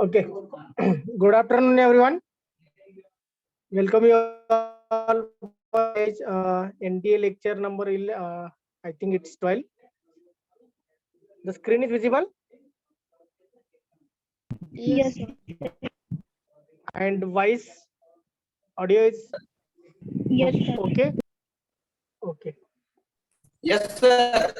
Okay. Good afternoon, everyone. Welcome you all for NDA lecture number. I think it's 12. The screen is visible Yes, sir. and voice audio is Yes, sir. okay. Okay. Yes, sir.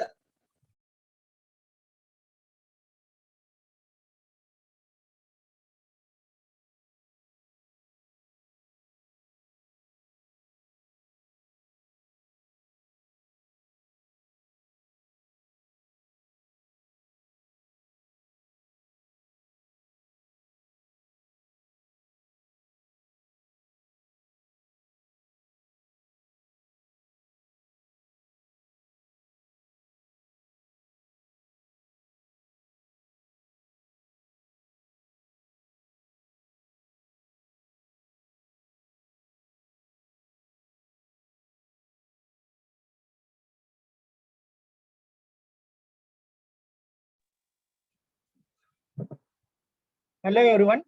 Hello, everyone.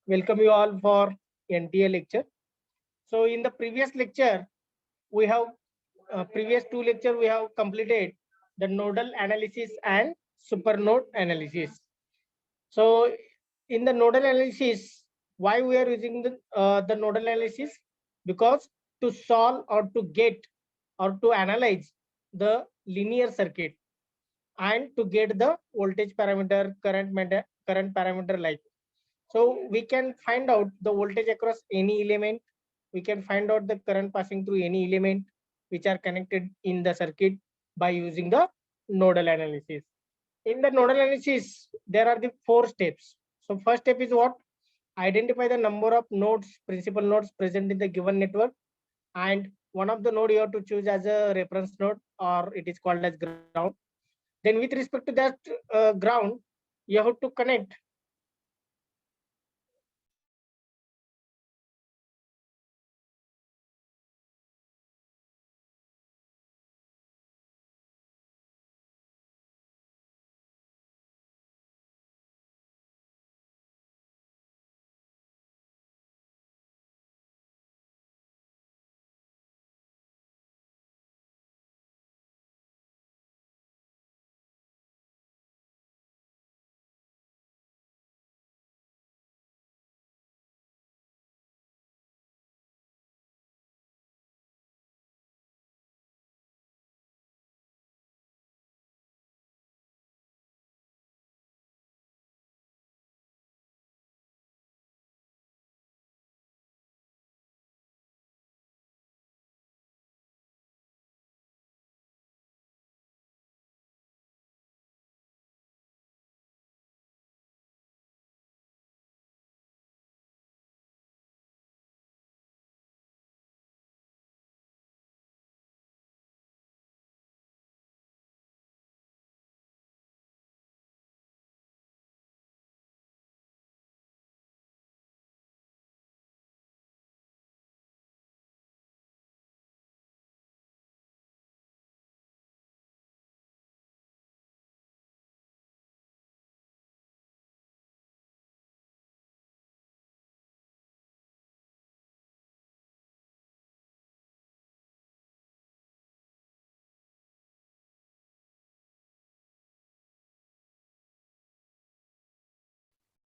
Welcome you all for NTA lecture. So, in the previous lecture, we have previous two lecture we have completed the nodal analysis and super node analysis. So in the nodal analysis, why we are using the nodal analysis? Because to solve or to get or to analyze the linear circuit and to get the voltage parameter, current parameter like. So we can find out the voltage across any element. We can find out the current passing through any element which are connected in the circuit by using the nodal analysis. In the nodal analysis, there are the 4 steps. So first step is what? Identify the number of nodes, principal nodes present in the given network. And one of the node you have to choose as a reference node or it is called as ground. Then with respect to that ground, you have to connect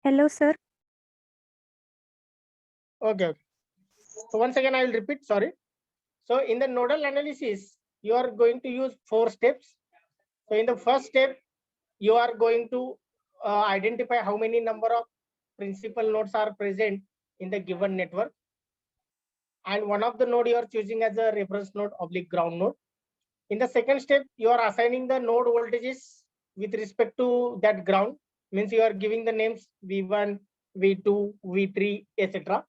Hello, sir. okay. So once again, I will repeat, sorry. So in the nodal analysis, you are going to use 4 steps. So in the first step, you are going to identify how many number of principal nodes are present in the given network. And one of the node you are choosing as a reference node oblique ground node. In the second step, you are assigning the node voltages with respect to that ground. Means you are giving the names V1, V2, V3, etc.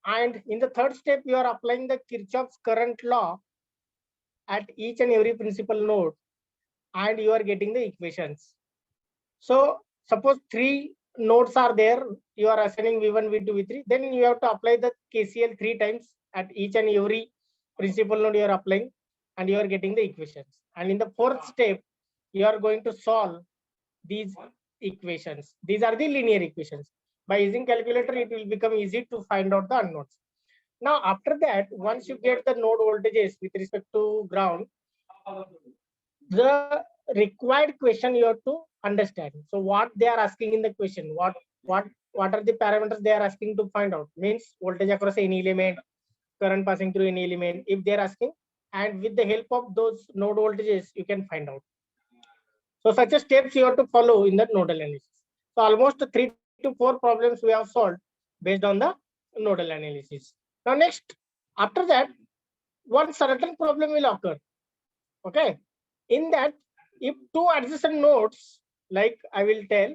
And in the third step, you are applying the Kirchhoff's current law at each and every principal node, and you are getting the equations. So suppose 3 nodes are there, you are assigning V1, V2, V3, then you have to apply the KCL 3 times at each and every principal node you are applying, and you are getting the equations. And in the fourth step, you are going to solve these equations. These are the linear equations. By using calculator, it will become easy to find out the unknowns. Now, after that, once you get the node voltages with respect to ground, the required question you have to understand. So what they are asking in the question, what are the parameters they are asking to find out? Means voltage across any element, current passing through any element, if they are asking, and with the help of those node voltages, you can find out. So such a steps you have to follow in the nodal analysis. So almost 3 to 4 problems we have solved based on the nodal analysis. Now next, after that, one certain problem will occur. Okay, in that, if two adjacent nodes, like I will tell,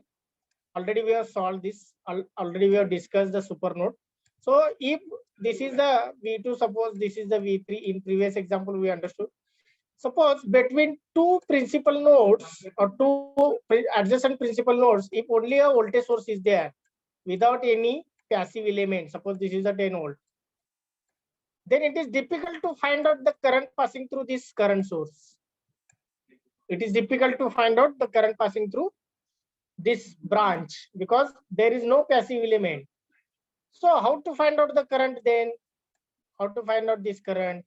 already we have solved this, already we have discussed the super node. So if this is the V2, suppose this is the V3, in previous example we understood. Suppose between two principal nodes or two adjacent principal nodes, if only a voltage source is there without any passive element, suppose this is a 10 volt, then it is difficult to find out the current passing through this current source. It is difficult to find out the current passing through this branch because there is no passive element. So how to find out the current then? How to find out this current?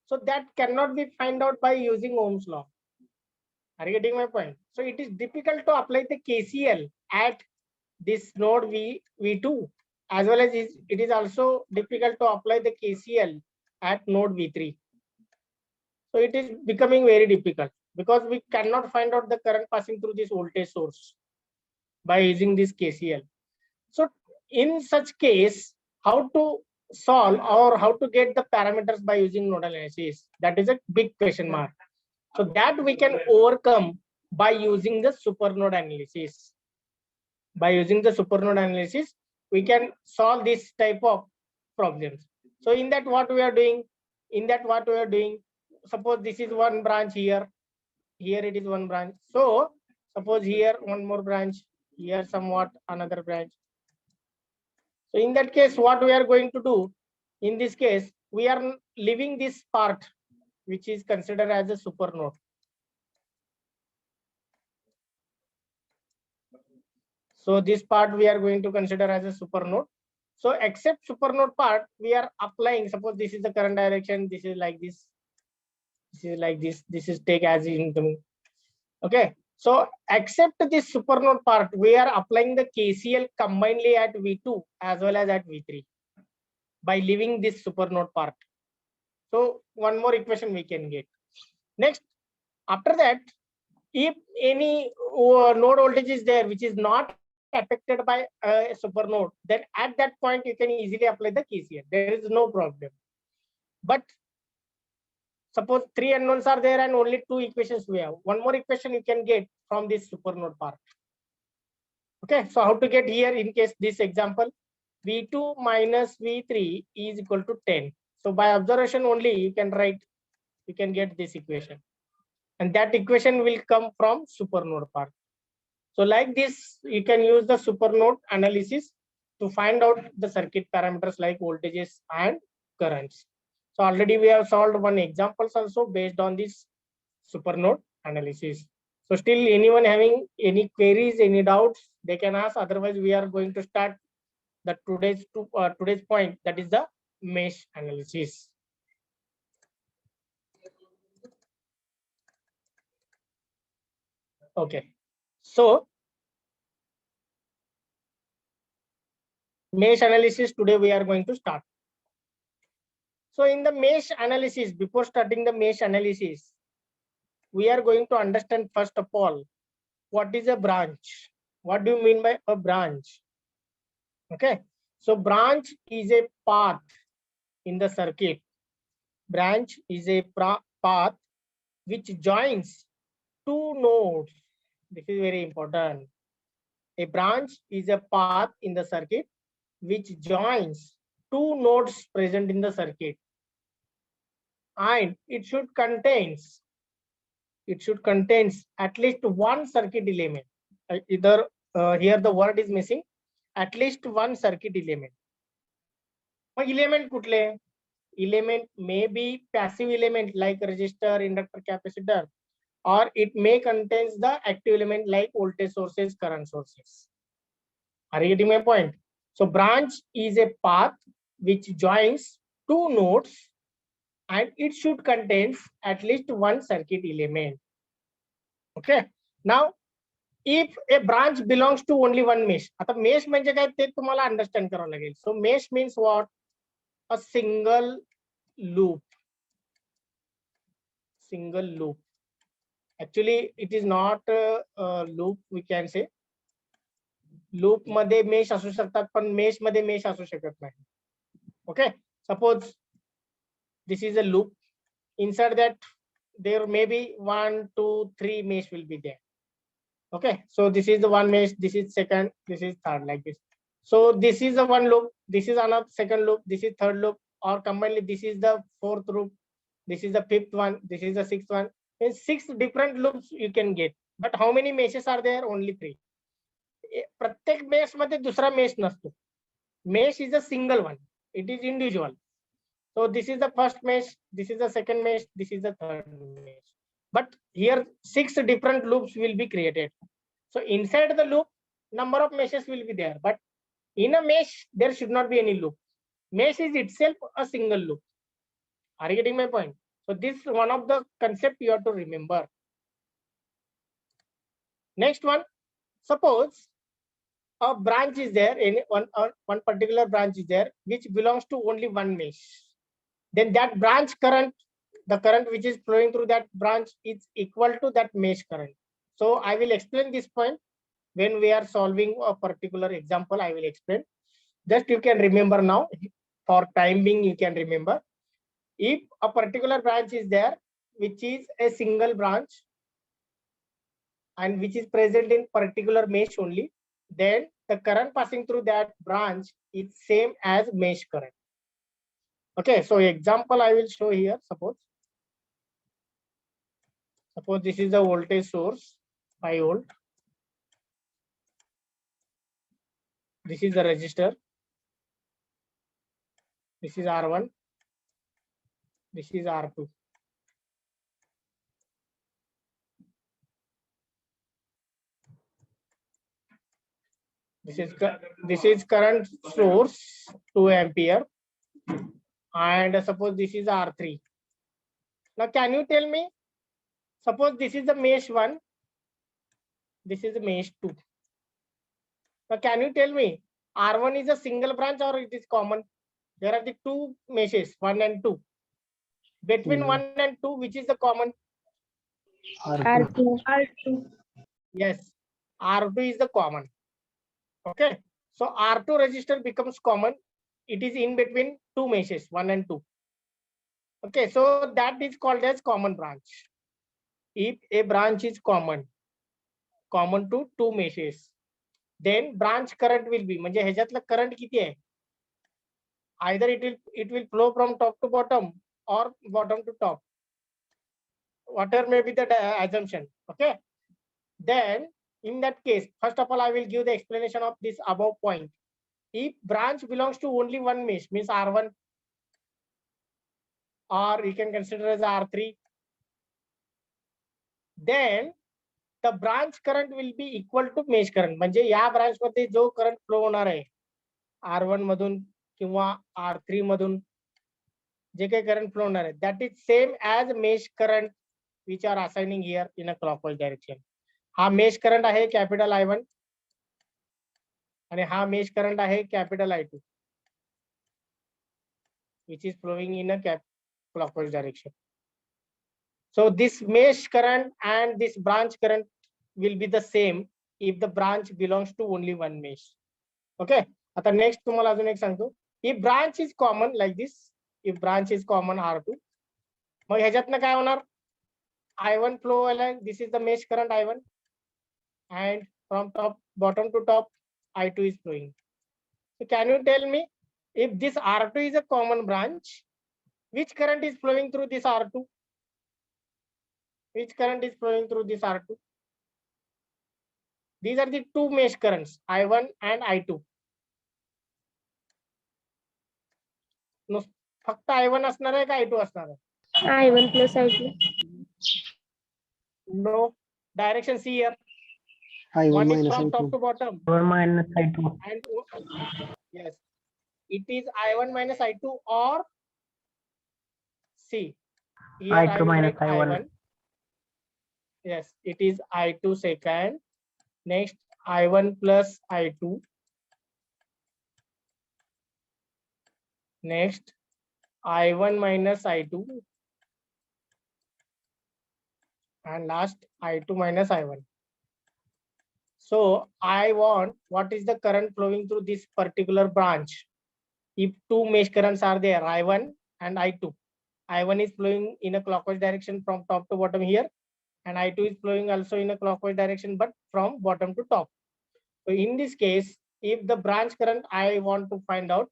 So that cannot be found out by using Ohm's law. Are you getting my point? So it is difficult to apply the KCL at this node V2, as well as it is also difficult to apply the KCL at node V3. So it is becoming very difficult because we cannot find out the current passing through this voltage source by using this KCL. So in such case, how to solve or how to get the parameters by using nodal analysis? That is a big question mark. So that we can overcome by using the supernode analysis. By using the supernode analysis, we can solve this type of problems. So in that what we are doing? Suppose this is one branch here. Here it is one branch. So suppose here one more branch. Here somewhat another branch. So in that case, what we are going to do? In this case, we are leaving this part, which is considered as a supernode. So this part we are going to consider as a supernode. So except supernode part, we are applying, suppose this is the current direction, this is like this, this is like this is take as incoming. Okay. So except this supernode part, we are applying the KCL combinedly at V2 as well as at V3 by leaving this supernode part. So one more equation we can get. Next, after that, if any node voltage is there which is not affected by a supernode, then at that point you can easily apply the KCL. There is no problem. But suppose 3 unknowns are there and only 2 equations we have. One more equation you can get from this supernode part. Okay, so how to get here in case this example, V2 minus V3 is equal to 10. So by observation only you can write, you can get this equation. And that equation will come from supernode part. So like this, you can use the supernode analysis to find out the circuit parameters like voltages and currents. So already we have solved one examples also based on this supernode analysis. So still anyone having any queries, any doubts, they can ask. Otherwise, we are going to start the today's point, that is the mesh analysis. Okay. So mesh analysis today we are going to start. So in the mesh analysis, before starting the mesh analysis, we are going to understand first of all, what is a branch? What do you mean by a branch? Okay. So branch is a path in the circuit. Branch is a path which joins two nodes. This is very important. A branch is a path in the circuit which joins two nodes present in the circuit, and it should contains at least one circuit element. Either here the word is missing, at least one circuit element. Element kutle? Element may be passive element like resistor, inductor, capacitor, or it may contains the active element like voltage sources, current sources. Are you getting my point? So branch is a path which joins two nodes and it should contain at least one circuit element. Okay. Now, if a branch belongs to only one mesh, आता mesh म्हणजे काय ते तुम्हाला understand करावं लागेल. So mesh means what? A single loop. Single loop. Actually, it is not a loop, we can say. Loop मध्ये mesh असू शकतात, पण mesh मध्ये mesh असू शकत नाही. Okay. Suppose this is a loop. Inside that, there may be 1, 2, 3 mesh will be there. Okay. So this is the one mesh. This is second. This is third, like this. So this is the one loop. This is another second loop. This is third loop. Or combinedly, this is the fourth loop. This is the fifth one. This is the sixth one. In 6 different loops you can get. But how many meshes are there? Only 3. प्रत्येक mesh मध्ये दुसरा mesh नसतो. Mesh is a single one. It is individual. So this is the first mesh. This is the second mesh. This is the third mesh. But here 6 different loops will be created. So inside the loop, number of meshes will be there. But in a mesh, there should not be any loop. Mesh is itself a single loop. Are you getting my point? So this is one of the concept you have to remember. Next one, suppose a branch is there, one particular branch is there, which belongs to only one mesh. Then that branch current, the current which is flowing through that branch is equal to that mesh current. So I will explain this point when we are solving a particular example. I will explain. Just you can remember now, for time being you can remember. If a particular branch is there, which is a single branch and which is present in particular mesh only, then the current passing through that branch is same as mesh current. Okay, so example I will show here. Suppose this is the voltage source, 5 volt. This is the resistor. This is R1. This is R2. This is current source 2 ampere, and suppose this is R3. Now can you tell me, suppose this is the mesh 1, this is the mesh 2. Now can you tell me, R1 is a single branch or it is common? There are the 2 meshes, 1 and 2. Between 1 and 2, which is the common? R2. Yes, R2 is the common. Okay, so R2 resistor becomes common. It is in between 2 meshes, 1 and 2. Okay, so that is called as common branch. If a branch is common to 2 meshes, then branch current will be, म्हणजे ह्याच्यातलं current किती आहे? Either it will flow from top to bottom or bottom to top. Whatever may be the assumption. Okay, then in that case, first of all, I will give the explanation of this above point. If branch belongs to only one mesh, means R1, or you can consider as R3, then the branch current will be equal to mesh current. म्हणजे या branch मध्ये जो current flow होणार आहे R1 मधून किंवा R3 मधून जे काही करंट फ्लो होणार आहे, that is same as mesh current which are assigning here in a clockwise direction. हा मेश करंट आहे कॅपिटल I1 आणि हा मेश करंट आहे capital I2 which is flowing in a clockwise direction. So this mesh current and this branch current will be the same if the branch belongs to only one mesh. Okay, आता next तुम्हाला अजून एक सांगतो. If branch is common like this, if branch is common R2, मग ह्याच्यातनं काय होणार? I1 flow along, this is the mesh current I1, and from bottom to top I2 is flowing. So can you tell me, if this R2 is a common branch, which current is flowing through this R2? Which current is flowing through this R2? These are the 2 mesh currents, I1 and I2. फक्त I1 असणार आहे का I2 असणार आहे? I1 plus I2. No. Direction C here. I1 One is minus from top I2. to bottom. I1 minus I2. And yes, it is I1 minus I2 or C. Here I I2 will minus write I1. I1. Yes, it is I2 second. Next I1 plus I2. Next I1 minus I2. And last I2 minus I1. So I want what is the current flowing through this particular branch. If two mesh currents are there, I1 and I2. I1 is flowing in a clockwise direction from top to bottom here, and I2 is flowing also in a clockwise direction, but from bottom to top. So in this case, if the branch current I want to find out,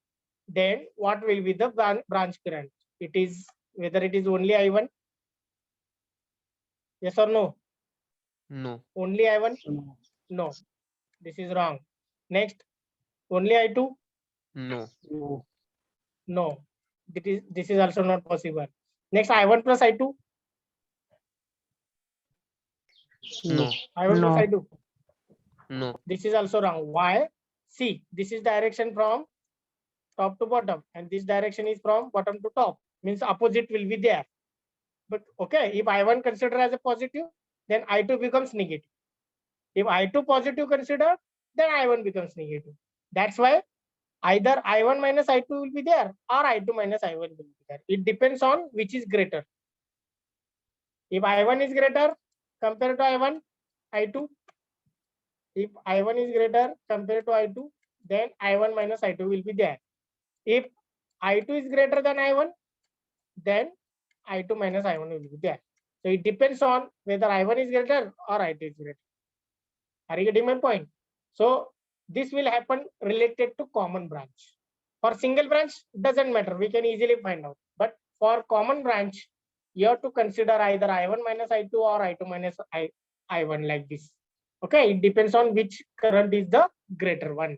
then what will be the branch current? It is whether it is only I1. Yes or no? No. Only I1? No. This is wrong. Next, only I2? No. No. No. This is also not possible. Next, I1 plus I2? No. I1 No. plus I2? No. This is also wrong. Why? See, this is direction from top to bottom, and this direction is from bottom to top. Means opposite will be there. But okay, if I1 consider as a positive, then I2 becomes negative. If I2 positive consider, then I1 becomes negative. That's why either I1 minus I2 will be there or I2 minus I1 will be there. It depends on which is greater. If I1 is greater compared to I1, I2. If I1 is greater compared to I2, then I1 minus I2 will be there. If I2 is greater than I1, then I2 minus I1 will be there. So it depends on whether I1 is greater or I2 is greater. Are you getting my point? So this will happen related to common branch. For single branch, doesn't matter. We can easily find out. But for common branch, you have to consider either I1 minus I2 or I2 minus I1 like this. Okay, it depends on which current is the greater one.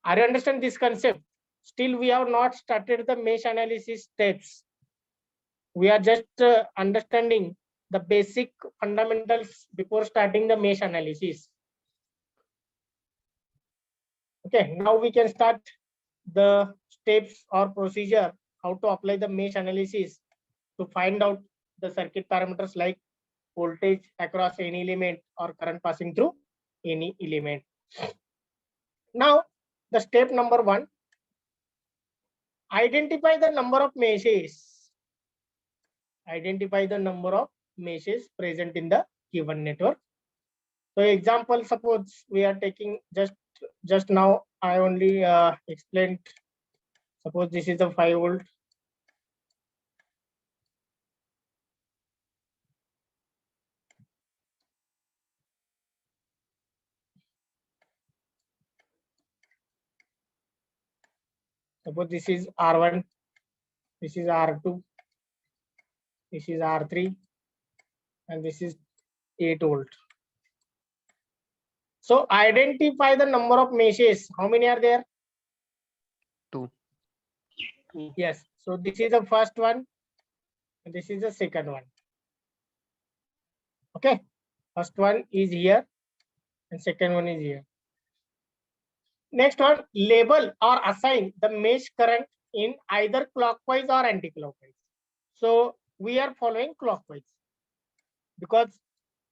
Are you understand this concept? Still, we have not started the mesh analysis steps. We are just understanding the basic fundamentals before starting the mesh analysis. Okay, now we can start the steps or procedure how to apply the mesh analysis to find out the circuit parameters like voltage across any element or current passing through any element. Now, the step number 1, identify the number of meshes. Identify the number of meshes present in the given network. So example, suppose we are taking just now I only explained. Suppose this is a 5 volt. Suppose this is R1, this is R2, this is R3, and this is 8 volt. So identify the number of meshes. How many are there? 2. Yes. So this is the first one, and this is the second one. Okay. First one is here, and second one is here. Next one, label or assign the mesh current in either clockwise or anti-clockwise. So we are following clockwise because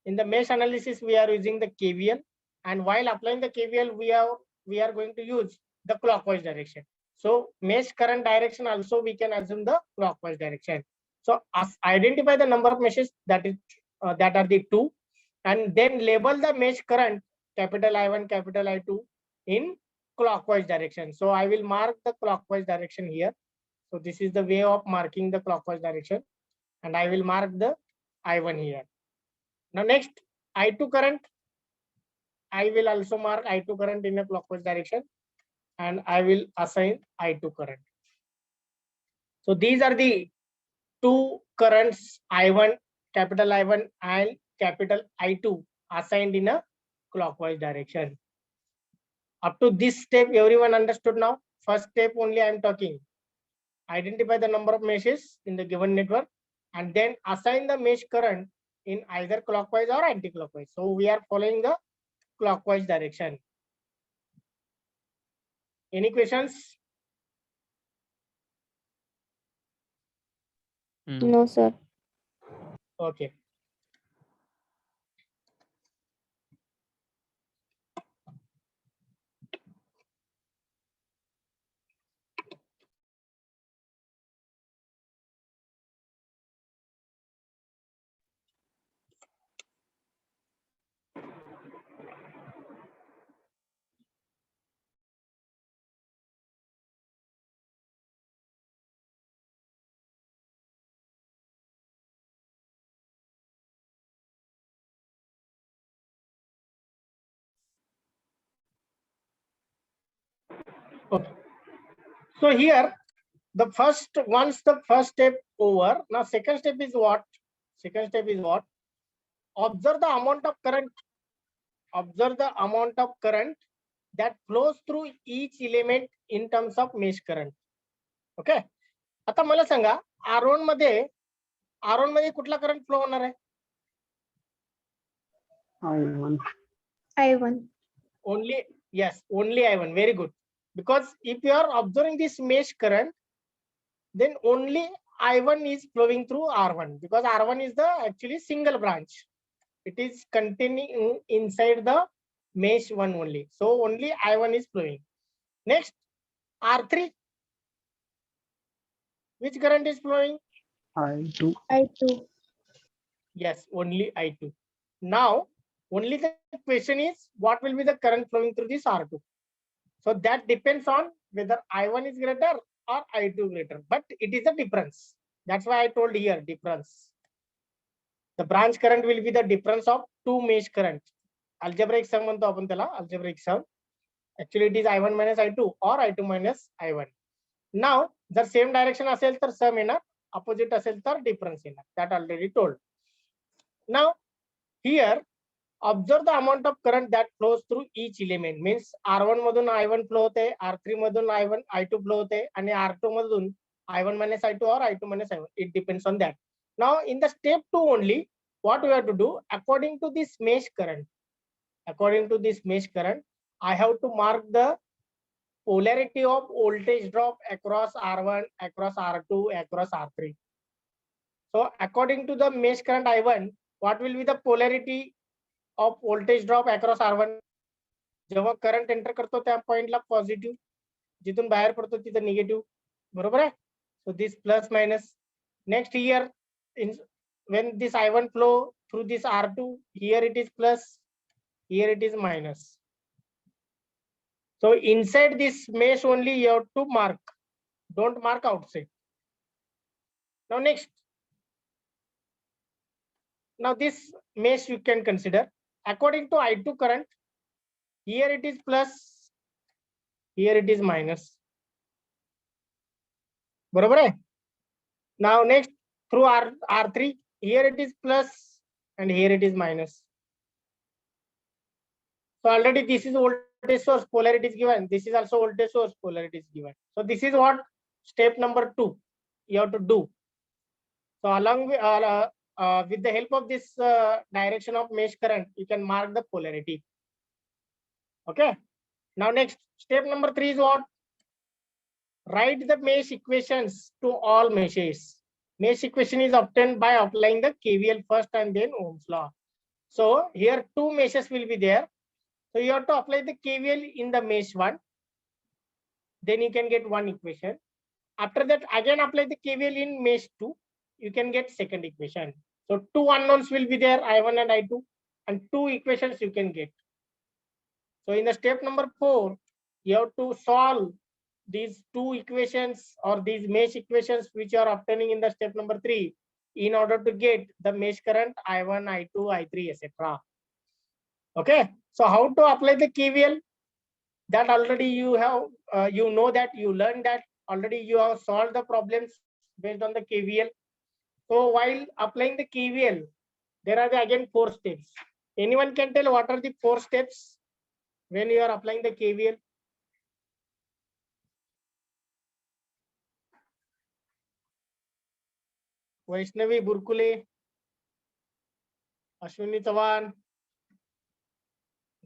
in the mesh analysis we are using the KVL, and while applying the KVL we are going to use the clockwise direction. So mesh current direction also we can assume the clockwise direction. So identify the number of meshes that are the 2, and then label the mesh current capital I1, capital I2 in clockwise direction. So I will mark the clockwise direction here. So this is the way of marking the clockwise direction, and I will mark the I1 here. Now next, I2 current. I will also mark I2 current in a clockwise direction, and I will assign I2 current. So these are the 2 currents, I1, capital I1 and capital I2 assigned in a clockwise direction. Up to this step, everyone understood now? First step only I am talking. Identify the number of meshes in the given network, and then assign the mesh current in either clockwise or anti-clockwise. So we are following the clockwise direction. Any questions? No. No, sir. Okay. Okay. So here, the first, once the first step over, now second step is what? Second step is what? Observe the amount of current. Observe the amount of current that flows through each element in terms of mesh current. Okay. आता मला सांगा R1 मध्ये कुठला current flow होणार आहे? I1. Only, yes, only I1. Very good. Because if you are observing this mesh current, then only I1 is flowing through R1, because R1 is the actually single branch. It is containing inside the mesh 1 only. So only I1 is flowing. Next, R3. Which current is flowing? I2. Yes, only I2. Now, only the question is, what will be the current flowing through this R2? So that depends on whether I1 is greater or I2 greater, but it is a difference. That's why I told here difference. The branch current will be the difference of two mesh current. Algebraic sum म्हणतो आपण त्याला, algebraic sum. Actually it is I1 minus I2 or I2 minus I1. Now, जर same direction असेल तर sum येणार, opposite असेल तर difference येणार. That already told. Now, here, observe the amount of current that flows through each element. Means R1 मधून I1 flow होते, R3 मधून I2 flow होते, आणि R2 मधून I1 minus I2 or I2 minus I1. It depends on that. Now, in the step 2 only, what we have to do, according to this mesh current, I have to mark the polarity of voltage drop across R1, across R2, across R3. So according to the mesh current I1, what will be the polarity of voltage drop across R1? जेव्हा current enter करतो त्या पॉइंटला positive, जिथून बाहेर पडतो तिथं negative, बरोबर आहे? So this plus minus. Next here, when this I1 flow through this R2, here it is plus, here it is minus. So inside this mesh only you have to mark, don't mark outside. Now next, now this mesh you can consider according to I2 current, here it is plus, here it is minus. बरोबर आहे? Now next, through R3, here it is plus and here it is minus. So already this is voltage source, polarity is given. This is also voltage source, polarity is given. So this is what step number 2 you have to do. So along with the help of this direction of mesh current, you can mark the polarity. Okay. Now next, step number 3 is what? Write the mesh equations to all meshes. Mesh equation is obtained by applying the KVL first and then Ohm's law. So here two meshes will be there. So you have to apply the KVL in the mesh 1. Then you can get one equation. After that, again apply the KVL in mesh 2. You can get second equation. So two unknowns will be there, I1 and I2, and two equations you can get. So in the step number 4, you have to solve these two equations or these mesh equations which are obtaining in the step number 3 in order to get the mesh current I1, I2, I3, etc. Okay. So how to apply the KVL? That already you have, you know that, you learned that already, you have solved the problems based on the KVL. So while applying the KVL, there are again 4 steps. Anyone can tell what are the 4 steps when you are applying the KVL? Vaishnavi, Burkule. Ashwini Chavan,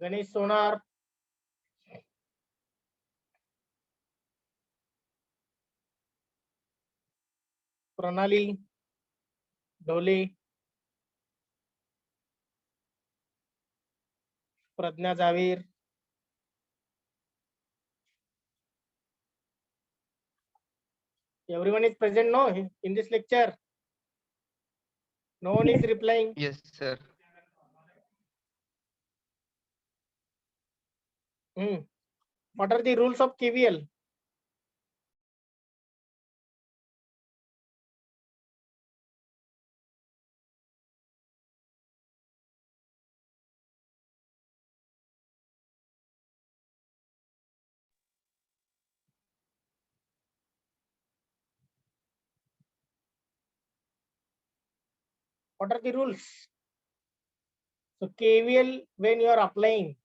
Ganesh सोनार, प्रणाली ढोले, प्रज्ञा जावेर, everyone is present no in this lecture? No one is replying. Yes, sir. What are the rules of KVL? What are the rules? So KVL, when you are applying,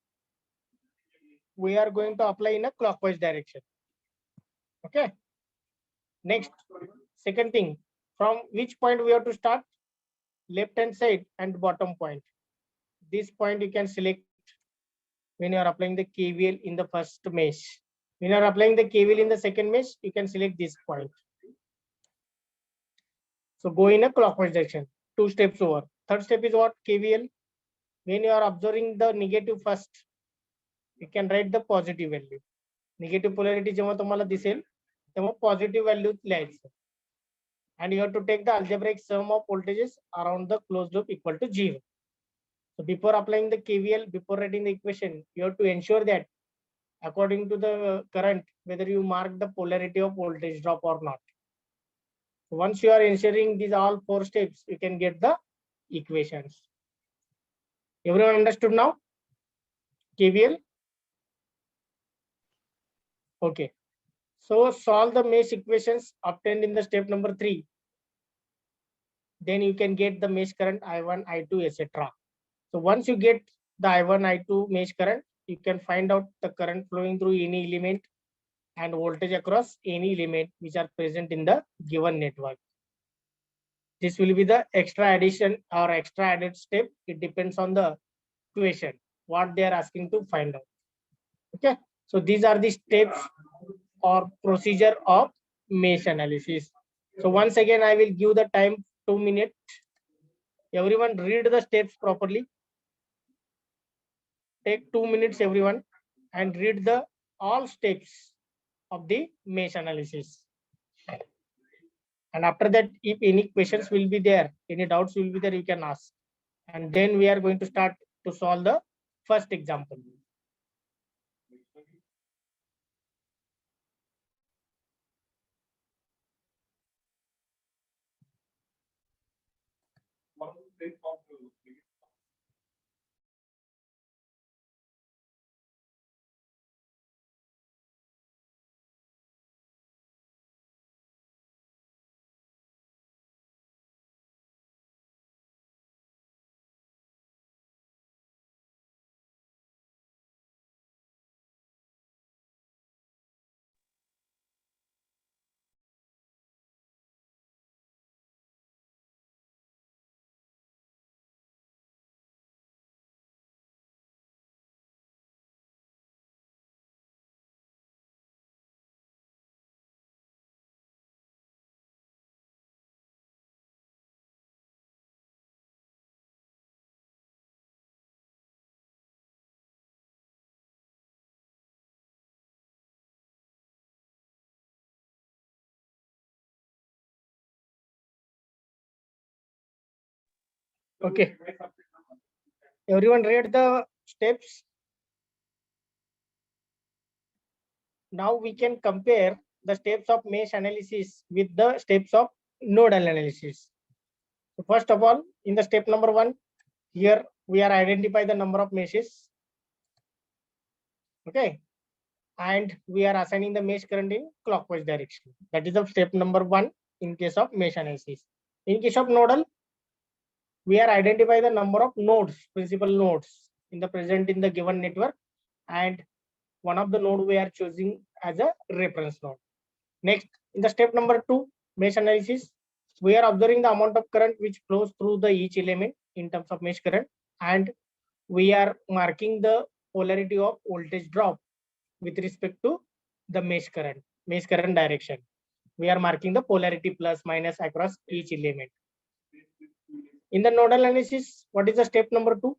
we are going to apply in a clockwise direction. Okay. Next, second thing, from which point we have to start? Left hand side and bottom point. This point you can select when you are applying the KVL in the first mesh. When you are applying the KVL in the second mesh, you can select this point. So go in a clockwise direction. 2 steps over. Third step is what? KVL. When you are observing the negative first, you can write the positive value. Negative polarity जेव्हा तुम्हाला दिसेल तेव्हा positive value लिहायचं. And you have to take the algebraic sum of voltages around the closed loop equal to 0. So before applying the KVL, before writing the equation, you have to ensure that according to the current, whether you mark the polarity of voltage drop or not. So once you are ensuring these all 4 steps, you can get the equations. Everyone understood now? KVL? Okay. So solve the mesh equations obtained in the step number 3. Then you can get the mesh current I1, I2, etc. So once you get the I1, I2 mesh current, you can find out the current flowing through any element and voltage across any element which are present in the given network. This will be the extra addition or extra added step. It depends on the question, what they are asking to find out. Okay. So these are the steps or procedure of mesh analysis. So once again, I will give the time 2 minutes. Everyone read the steps properly. Take 2 minutes, everyone, and read the all steps of the mesh analysis. And after that, if any questions will be there, any doubts will be there, you can ask. And then we are going to start to solve the first example. Okay. Everyone read the steps. Now we can compare the steps of mesh analysis with the steps of nodal analysis. So first of all, in the step number 1, here we are identify the number of meshes. Okay. And we are assigning the mesh current in clockwise direction. That is the step number 1 in case of mesh analysis. In case of nodal, we are identify the number of nodes, principal nodes in the present in the given network, and one of the node we are choosing as a reference node. Next, in the step number 2, mesh analysis, we are observing the amount of current which flows through the each element in terms of mesh current, and we are marking the polarity of voltage drop with respect to the mesh current direction. We are marking the polarity plus minus across each element. In the nodal analysis, what is the step number 2?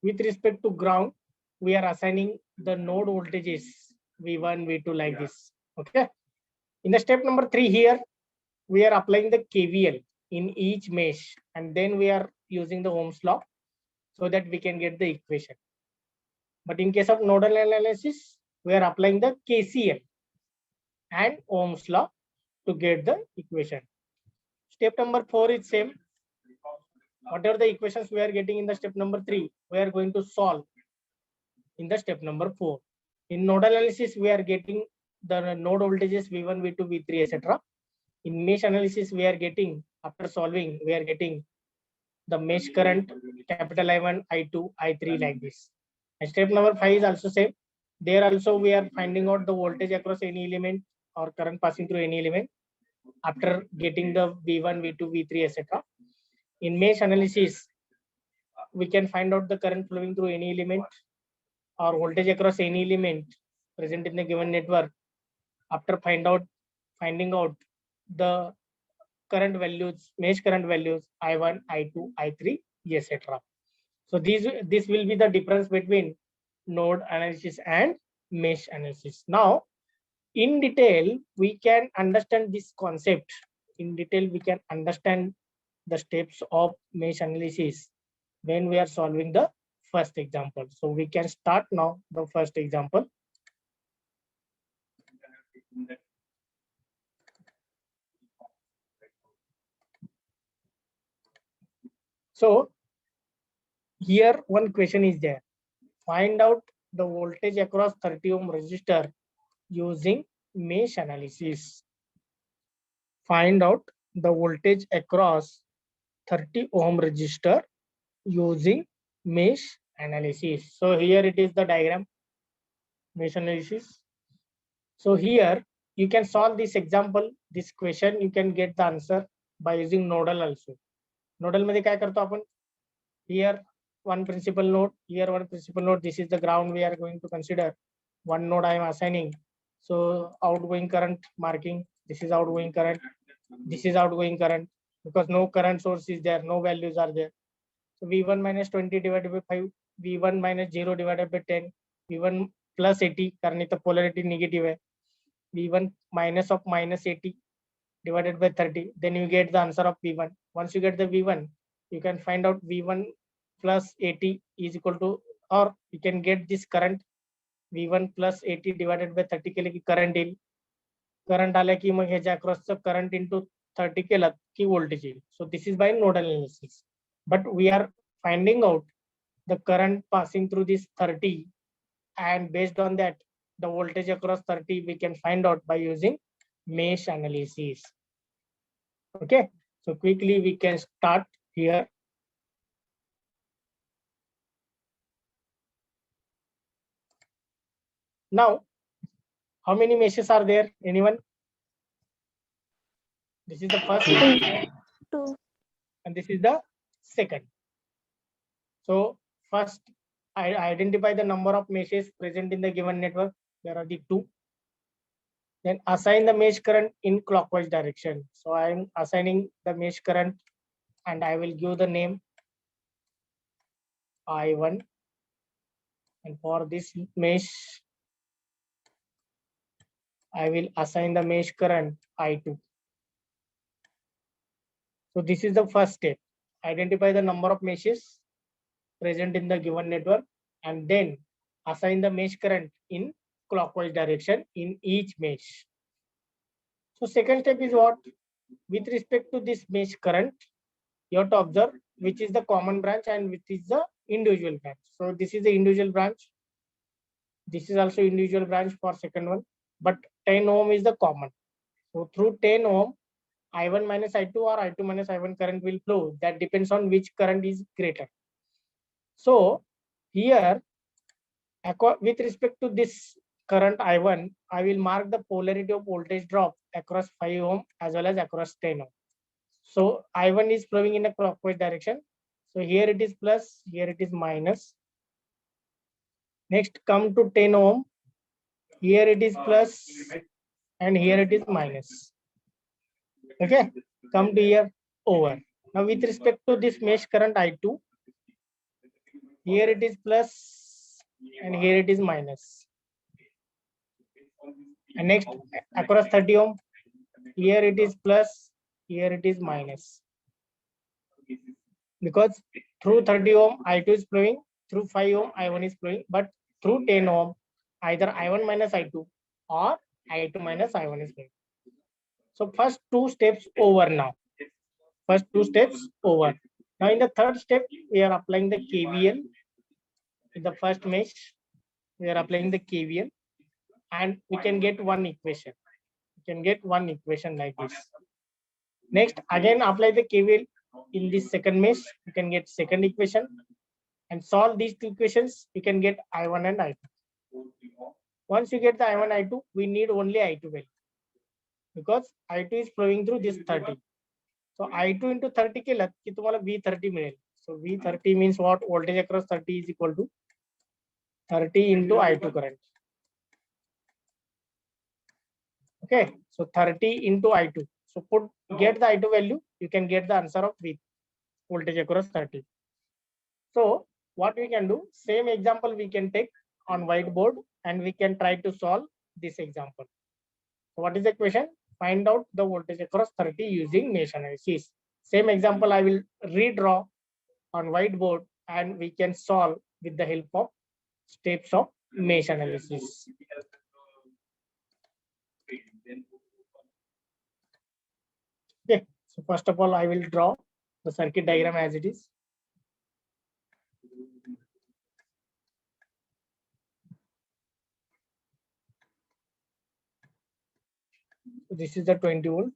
With respect to ground, we are assigning the node voltages V1, V2 like this. Okay. In the step number 3 here, we are applying the KVL in each mesh, and then we are using the Ohm's law so that we can get the equation. But in case of nodal analysis, we are applying the KCL and Ohm's law to get the equation. Step number 4 is same. Whatever the equations we are getting in the step number 3, we are going to solve in the step number 4. In nodal analysis, we are getting the node voltages V1, V2, V3, etc. In mesh analysis, we are getting, after solving, we are getting the mesh current capital I1, I2, I3 like this. And step number 5 is also same. There also we are finding out the voltage across any element or current passing through any element after getting the V1, V2, V3, etc. In mesh analysis, we can find out the current flowing through any element or voltage across any element present in the given network after finding out the current values, mesh current values I1, I2, I3, etc. So this will be the difference between node analysis and mesh analysis. Now, in detail, we can understand this concept. In detail, we can understand the steps of mesh analysis when we are solving the first example. So we can start now the first example. So here one question is there. Find out the voltage across 30 ohm resistor using mesh analysis. Find out the voltage across 30 ohm resistor using mesh analysis. So here it is the diagram, mesh analysis. So here you can solve this example, this question, you can get the answer by using nodal also. Nodal मध्ये काय करतो आपण? Here one principal node, here one principal node. This is the ground we are going to consider. One node I am assigning. So outgoing current marking. This is outgoing current. This is outgoing current because no current source is there, no values are there. So V1 minus 20 divided by 5, V1 minus 0 divided by 10, V1 plus 80 कारण इथं polarity negative है. V1 minus of minus 80 divided by 30, then you get the answer of V1. Once you get the V1, you can find out V1 plus 80 is equal to, or you can get this current V1 plus 80 divided by 30 केले की current येईल. Current आल्या की मग ह्याच्या across current into 30 केलं की voltage येईल. So this is by nodal analysis. But we are finding out the current passing through this 30, and based on that, the voltage across 30 we can find out by using mesh analysis. Okay, so quickly we can start here. Now, how many meshes are there? Anyone? This is the first one, Two. and this is the second. So first, I identify the number of meshes present in the given network. There are the 2. Then assign the mesh current in clockwise direction. So I am assigning the mesh current, and I will give the name I1, and for this mesh I will assign the mesh current I2. So this is the first step. Identify the number of meshes present in the given network, and then assign the mesh current in clockwise direction in each mesh. So second step is what? With respect to this mesh current, you have to observe which is the common branch and which is the individual branch. So this is the individual branch. This is also individual branch for second one, but 10 ohm is the common. So through 10 ohm, I1 minus I2 or I2 minus I1 current will flow. That depends on which current is greater. So here, with respect to this current I1, I will mark the polarity of voltage drop across 5 ohm as well as across 10 ohm. So I1 is flowing in a clockwise direction. So here it is plus, here it is minus. Next, come to 10 ohm. Here it is plus and here it is minus. Okay, come to here over. Now with respect to this mesh current I2, here it is plus and here it is minus. And next across 30 ohm, here it is plus, here it is minus. Because through 30 ohm I2 is flowing, through 5 ohm I1 is flowing, but through 10 ohm either I1 minus I2 or I2 minus I1 is flowing. So first two steps over now. First two steps over. Now in the third step, we are applying the KVL. In the first mesh, we are applying the KVL and we can get one equation. We can get one equation like this. Next, again apply the KVL in this second mesh. You can get second equation and solve these two equations. You can get I1 and I2. Once you get the I1, I2, we need only I2 value because I2 is flowing through this 30. So I2 into 30 केलं की तुम्हाला V30 मिळेल. So V30 means what? Voltage across 30 is equal to 30 into I2 current. Okay, so 30 into I2. So get the I2 value, you can get the answer of V, voltage across 30. So what we can do, same example we can take on whiteboard and we can try to solve this example. So what is the question? Find out the voltage across 30 using mesh analysis. Same example I will redraw on whiteboard and we can solve with the help of steps of mesh analysis. Okay, so first of all, I will draw the circuit diagram as it is. So this is the 20 volt.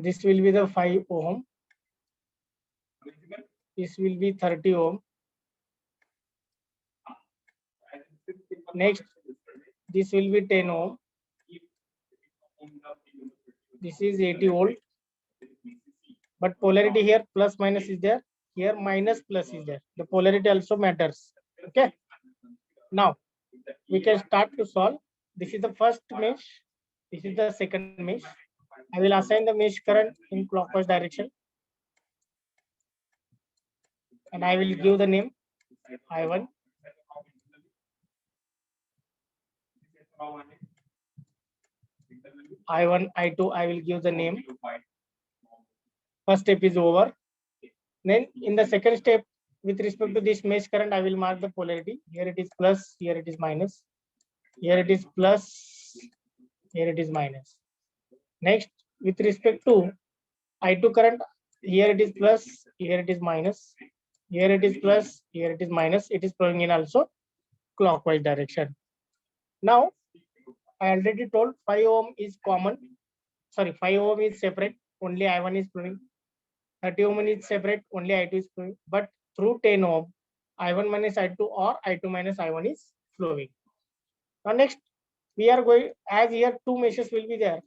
This will be the 5 ohm. This will be 30 ohm. Next, this will be 10 ohm. This is 80 volt. But polarity here plus minus is there. Here minus plus is there. The polarity also matters. Okay. Now we can start to solve. This is the first mesh. This is the second mesh. I will assign the mesh current in clockwise direction. And I will give the name I1. I1, I2, I will give the name. First step is over. Then in the second step, with respect to this mesh current, I will mark the polarity. Here it is plus, here it is minus. Here it is plus, here it is minus. Next, with respect to I2 current, here it is plus, here it is minus. Here it is plus, here it is minus. It is flowing in also clockwise direction. Now, I already told 5 ohm is common. Sorry, 5 ohm is separate. Only I1 is flowing. 30 ohm is separate. Only I2 is flowing. But through 10 ohm, I1 minus I2 or I2 minus I1 is flowing. Now next, we are going, as here two meshes will be there.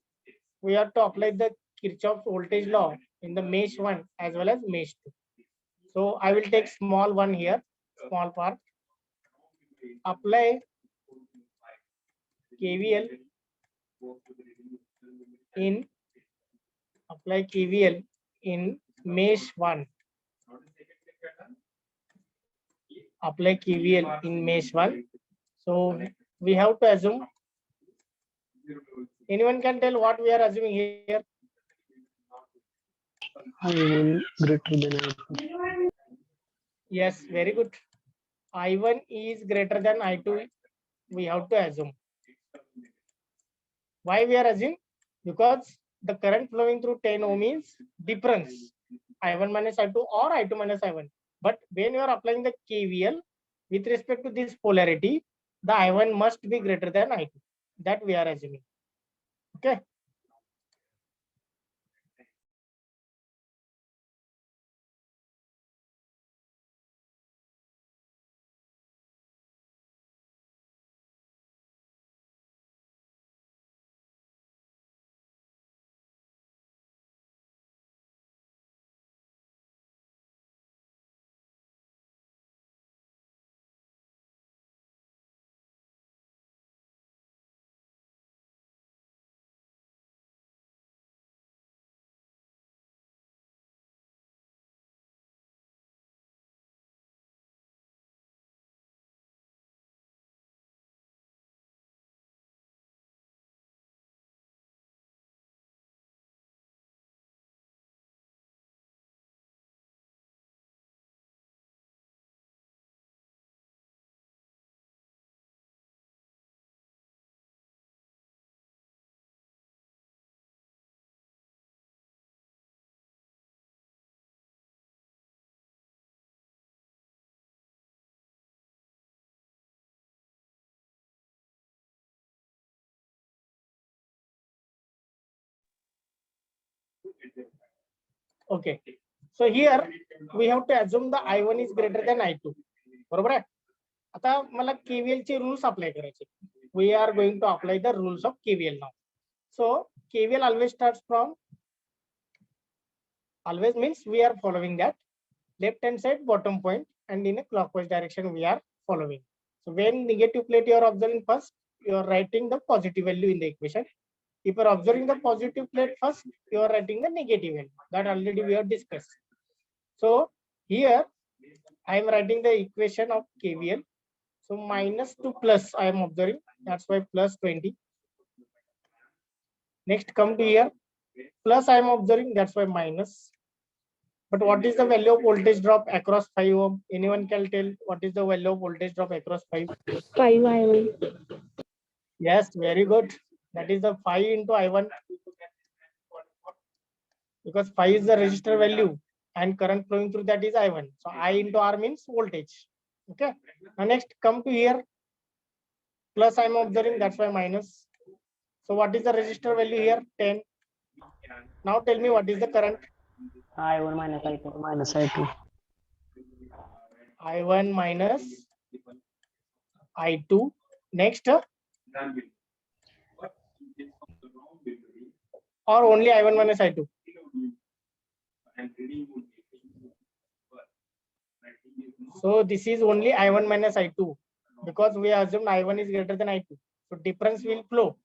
We have to apply the Kirchhoff's voltage law in the mesh 1 as well as mesh 2. So I will take small one here, small part. Apply KVL in mesh 1. Apply KVL in mesh 1. So we have to assume. Anyone can tell what we are assuming here? I1 greater than I2. Yes, very good. I1 is greater than I2. We have to assume. Why we are assuming? Because the current flowing through 10 ohm is difference. I1 minus I2 or I2 minus I1. But when you are applying the KVL with respect to this polarity, the I1 must be greater than I2. That we are assuming. Okay. Okay. So here we have to assume the I1 is greater than I2. बरोबर आहे. आता मला KVL चे rules apply करायचे. We are going to apply the rules of KVL now. So KVL always starts from, always means we are following that left hand side bottom point and in a clockwise direction we are following. So when negative plate you are observing first, you are writing the positive value in the equation. If you are observing the positive plate first, you are writing the negative value. That already we have discussed. So here I am writing the equation of KVL. So minus to plus I am observing. That's why plus 20. Next come to here. Plus I am observing. That's why minus. But what is the value of voltage drop across 5 ohm? Anyone can tell what is the value of voltage drop across 5? 5 I1. Yes, very good. That is the 5 into I1. Because 5 is the resistor value and current flowing through that is I1. So I into R means voltage. Okay. Now next come to here. Plus I am observing, that's why minus. So what is the resistor value here? 10. Now tell me what is the current? I1 minus I2 minus I2. I1 minus I2. Next, or only I1 minus I2? So this is only I1 minus I2 because we assumed I1 is greater than I2. So difference will flow.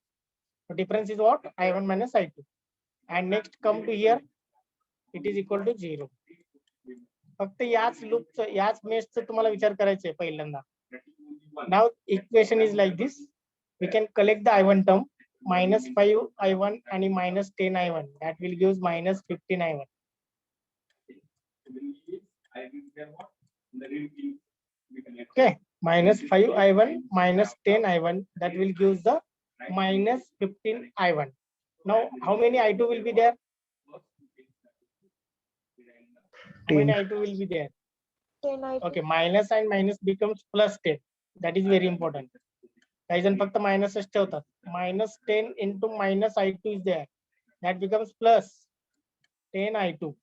So difference is what? I1 minus I2. And next come to here, it is equal to 0. फक्त याच loop याच मेशचा तुम्हाला विचार करायचा आहे पहिल्यांदा. Now equation is like this. We can collect the I1 term, minus 5 I1 and minus 10 I1. That will give minus 15 I1. Okay, minus 5 I1 minus 10 I1. That will give the minus 15 I1. Now how many I2 will be there? How many I2 will be there? 10 I2. Okay, minus and minus becomes plus 10. That is very important. काही जण फक्त minus ठेवतात. Minus 10 into minus I2 is there. That becomes plus 10 I2.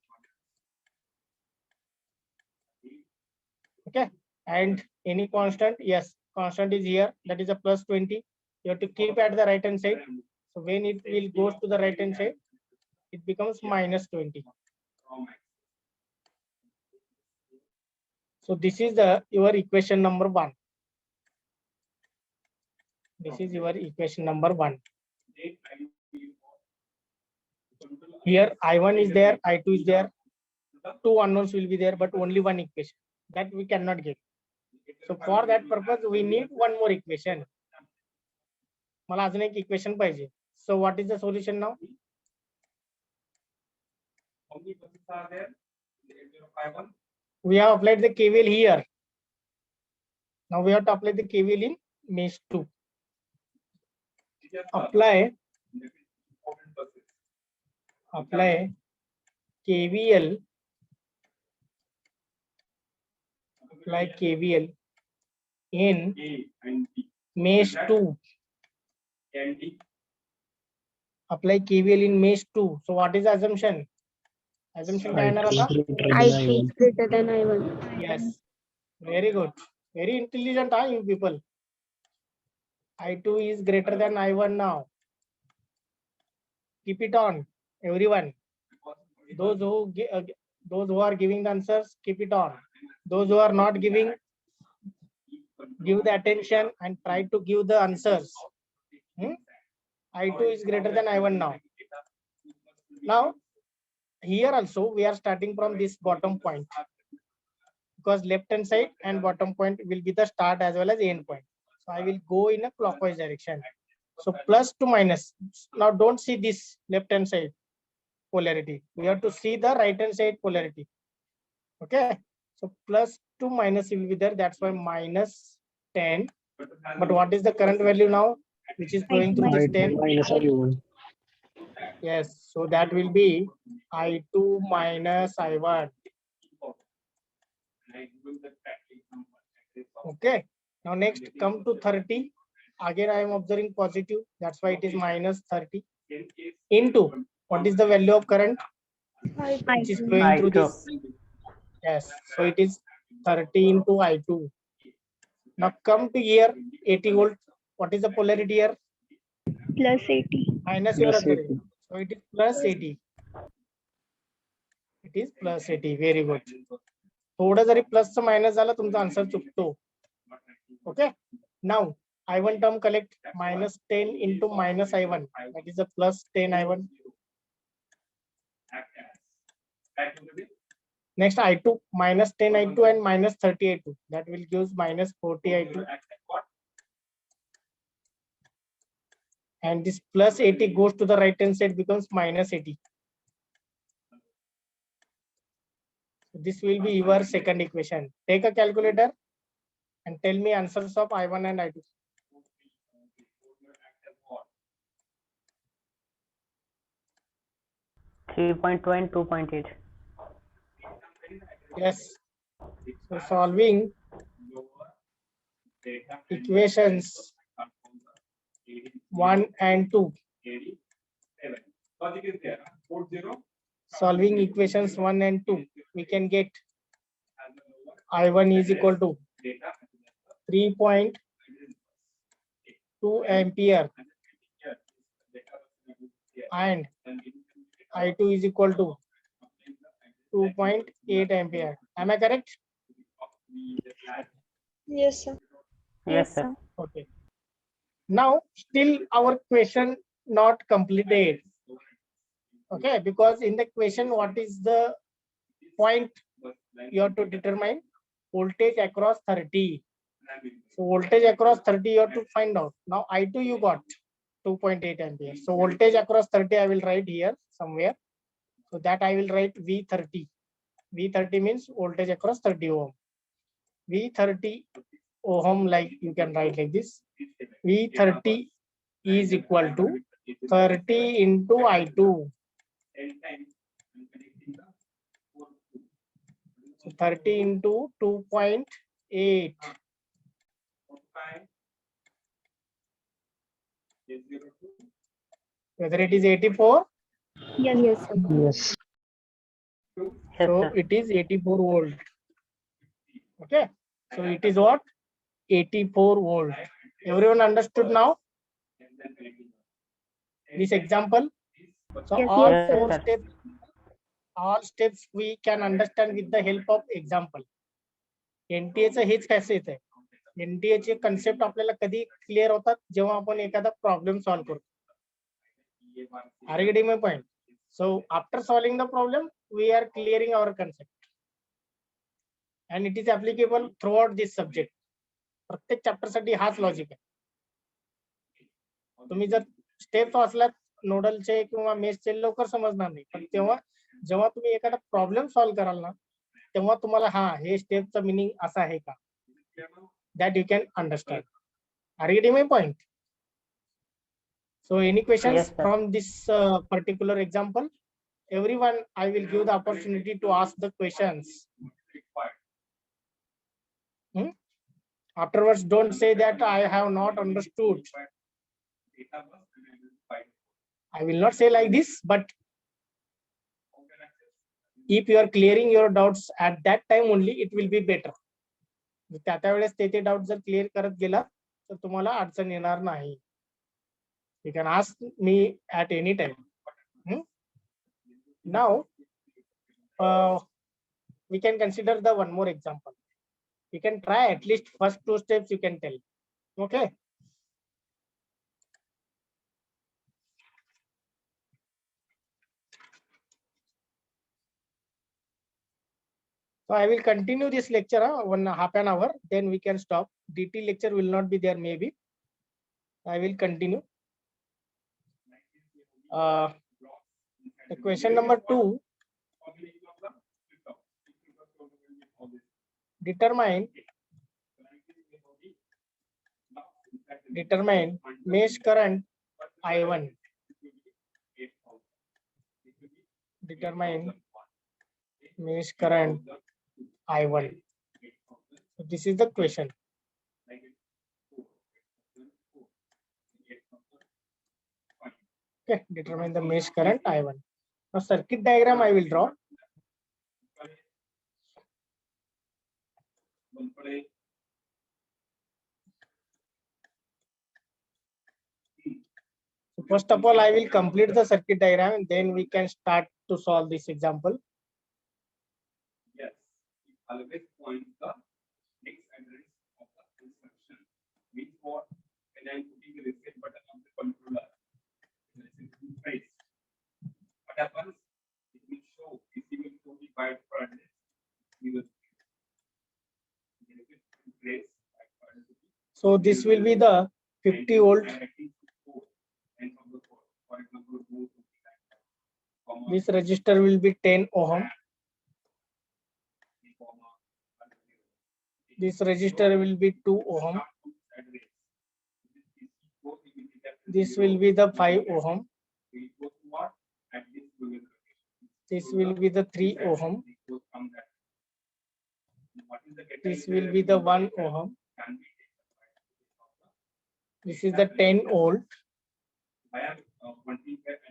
Okay, and any constant? Yes, constant is here. That is a plus 20. You have to keep at the right hand side. So when it will goes to the right hand side, it becomes minus 20. So this is your equation number 1. This is your equation number 1. Here I1 is there, I2 is there. 2 unknowns will be there, but only one equation. That we cannot get. So for that purpose, we need one more equation. मला अजून एक equation पाहिजे. So what is the solution now? We have applied the KVL here. Now we have to apply the KVL in mesh 2. Apply KVL. Apply KVL in mesh 2. Apply KVL in mesh 2. So what is the assumption? Assumption काय येणार आता? I2 is greater than I1. Yes. Very good. Very intelligent, you people. I2 is greater than I1 now. Keep it on, everyone. Those who are giving the answers, keep it on. Those who are not giving, give the attention and try to give the answers. I2 is greater than I1 now. Now, here also we are starting from this bottom point because left hand side and bottom point will be the start as well as end point. So I will go in a clockwise direction. So plus to minus. Now don't see this left hand side polarity. We have to see the right hand side polarity. Okay. So plus to minus will be there. That's why minus 10. But what is the current value now? Which is flowing through this 10? Minus I1. Yes. So that will be I2 minus I1. Okay. Now next come to 30. Again I am observing positive. That's why it is minus 30. Into what is the value of current? which is flowing through I2. this. Yes, so it is 30 into I2. Now come to here, 80 volt. What is the polarity here? Plus 80. Minus your other. So it is plus 80. It is plus 80. Very good. थोडं जरी plus minus झालं तुमचा answer चुकतो. Okay. Now I1 term collect minus 10 into minus I1. That is a plus 10 I1. Next I2 minus 10 I2 and minus 30 I2. That will give minus 40 I2. And this plus 80 goes to the right hand side, becomes minus 80. This will be your second equation. Take a calculator and tell me answers of I1 and I2. .2 and 2.8. Yes. So solving equations 1 and 2. Solving equations 1 and 2, we can get I1 is equal to 3.2 ampere and I2 is equal to 2.8 ampere. Am I correct? Yes, sir. Yes, sir. Okay. Now still our question not completed. Okay, because in the question, what is the point you have to determine? Voltage across 30. So voltage across 30 you have to find out. Now I2 you got 2.8 ampere. So voltage across 30 I will write here somewhere. So that I will write V30. V30 means voltage across 30 ohm. V30 ohm, like you can write like this. V30 is equal to 30 into I2. So 30 into 2.8. Whether it is 84? Yes, yes, sir. Yes. Yes, So sir. it is 84 volt. Okay. So it is what? 84 volt. Everyone understood now? This example? So Yes, all yes, sir. four Yes, sir. steps, all steps we can understand with the help of example. NTA चं हेच खासियत आहे. NTA चे concept आपल्याला कधी clear होतात जेव्हा आपण एखादा प्रॉब्लेम सॉल्व्ह करतो. Are you getting my point? So after solving the problem, we are clearing our concept. And it is applicable throughout this subject. प्रत्येक चॅप्टर साठी हाच लॉजिक आहे. तुम्ही जर स्टेप्स वाचलात नोडलचे किंवा मेशचे लवकर समजणार नाही, पण तेव्हा जेव्हा तुम्ही एखादा प्रॉब्लेम सॉल्व्ह कराल ना, तेव्हा तुम्हाला हा हे स्टेपचं मिनिंग असं आहे का, that you can understand. Are you getting my point? So any questions Yes, sir. from this particular example? Everyone, I will give the opportunity to ask the questions. Afterwards, don't say that I have not understood. I will not say like this, but if you are clearing your doubts at that time only, it will be better. त्या वेळेस ते doubt जर clear करत गेला तर तुम्हाला अडचण येणार नाही. You can ask me at any time. Now we can consider the one more example. You can try at least first two steps you can tell. Okay. So I will continue this lecture 1.5 hour, then we can stop. DT lecture will not be there maybe. I will continue. The question number 2. Determine mesh current I1. Determine mesh current I1. So this is the question. Okay, determine the mesh current I1. Now circuit diagram I will draw. So first of all, I will complete the circuit diagram and then we can start to solve this example. Yes, it always points the next address of the instruction. Means what? When I'm putting the reset button on the controller, right? What happens? It will show receiving 40 bytes per address. We will place So this will be the 50 volt. For example, This register will be 10 ohm. This register will be 2 ohm. This will be the 5 ohm. This will be the 3 ohm. This will be the 1 ohm. This is the 10 volt.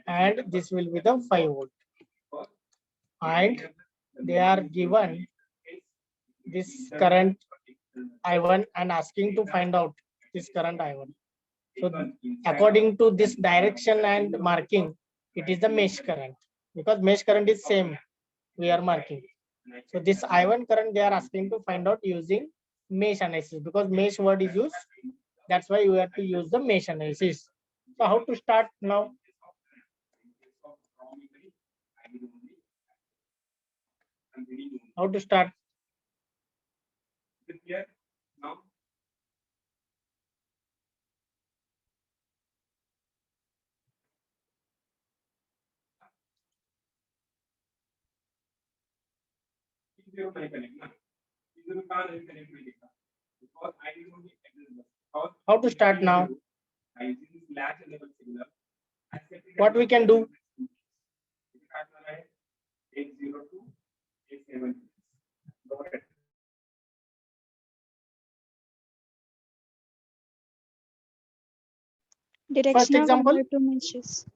And this will be the 5 volt. And they are given this current I1 and asking to find out this current I1. So according to this direction and marking, it is the mesh current, because mesh current is same we are marking. So this I1 current they are asking to find out using mesh analysis, because mesh word is used. That's why you have to use the mesh analysis. So how to start now? How to start? Now How to start now? What we can do? Direction of example. number two meshes.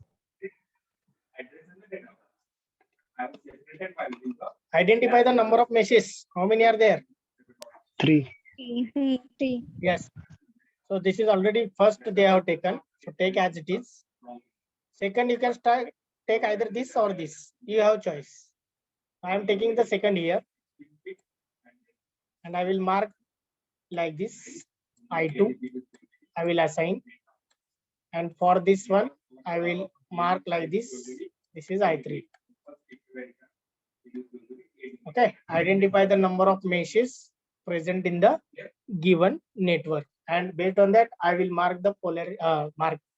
Identify the number of meshes. How many are there? 3. Three. Yes. So this is already first they have taken. So take as it is. Second, you can start take either this or this. You have choice. I am taking the second here. And I will mark like this. I2. I will assign. And for this one, I will mark like this. This is I3. Okay. Identify the number of meshes present in the given network. And based on that, I will mark the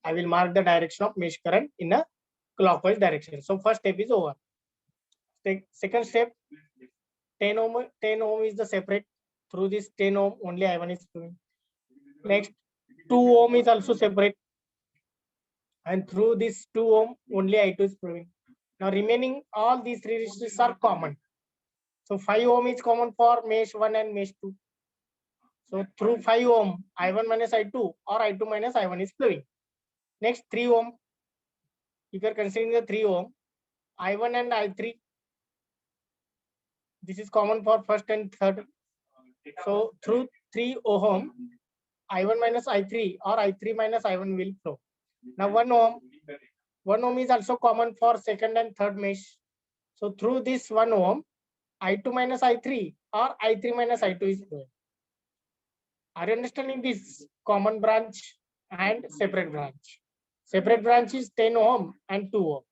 I will mark the direction of mesh current in a clockwise direction. So first step is over. Second step, 10 ohm is the separate. Through this 10 ohm, only I1 is flowing. Next, 2 ohm is also separate. And through this 2 ohm, only I2 is flowing. Now remaining all these three resistors are common. So 5 ohm is common for mesh 1 and mesh 2. So through 5 ohm, I1 minus I2 or I2 minus I1 is flowing. Next 3 ohm, if you are considering the 3 ohm, I1 and I3, this is common for first and third. So through 3 ohm, I1 minus I3 or I3 minus I1 will flow. Now 1 ohm is also common for second and third mesh. So through this 1 ohm, I2 minus I3 or I3 minus I2 is flowing. Are you understanding this? Common branch and separate branch. Separate branch is 10 ohm and 2 ohm.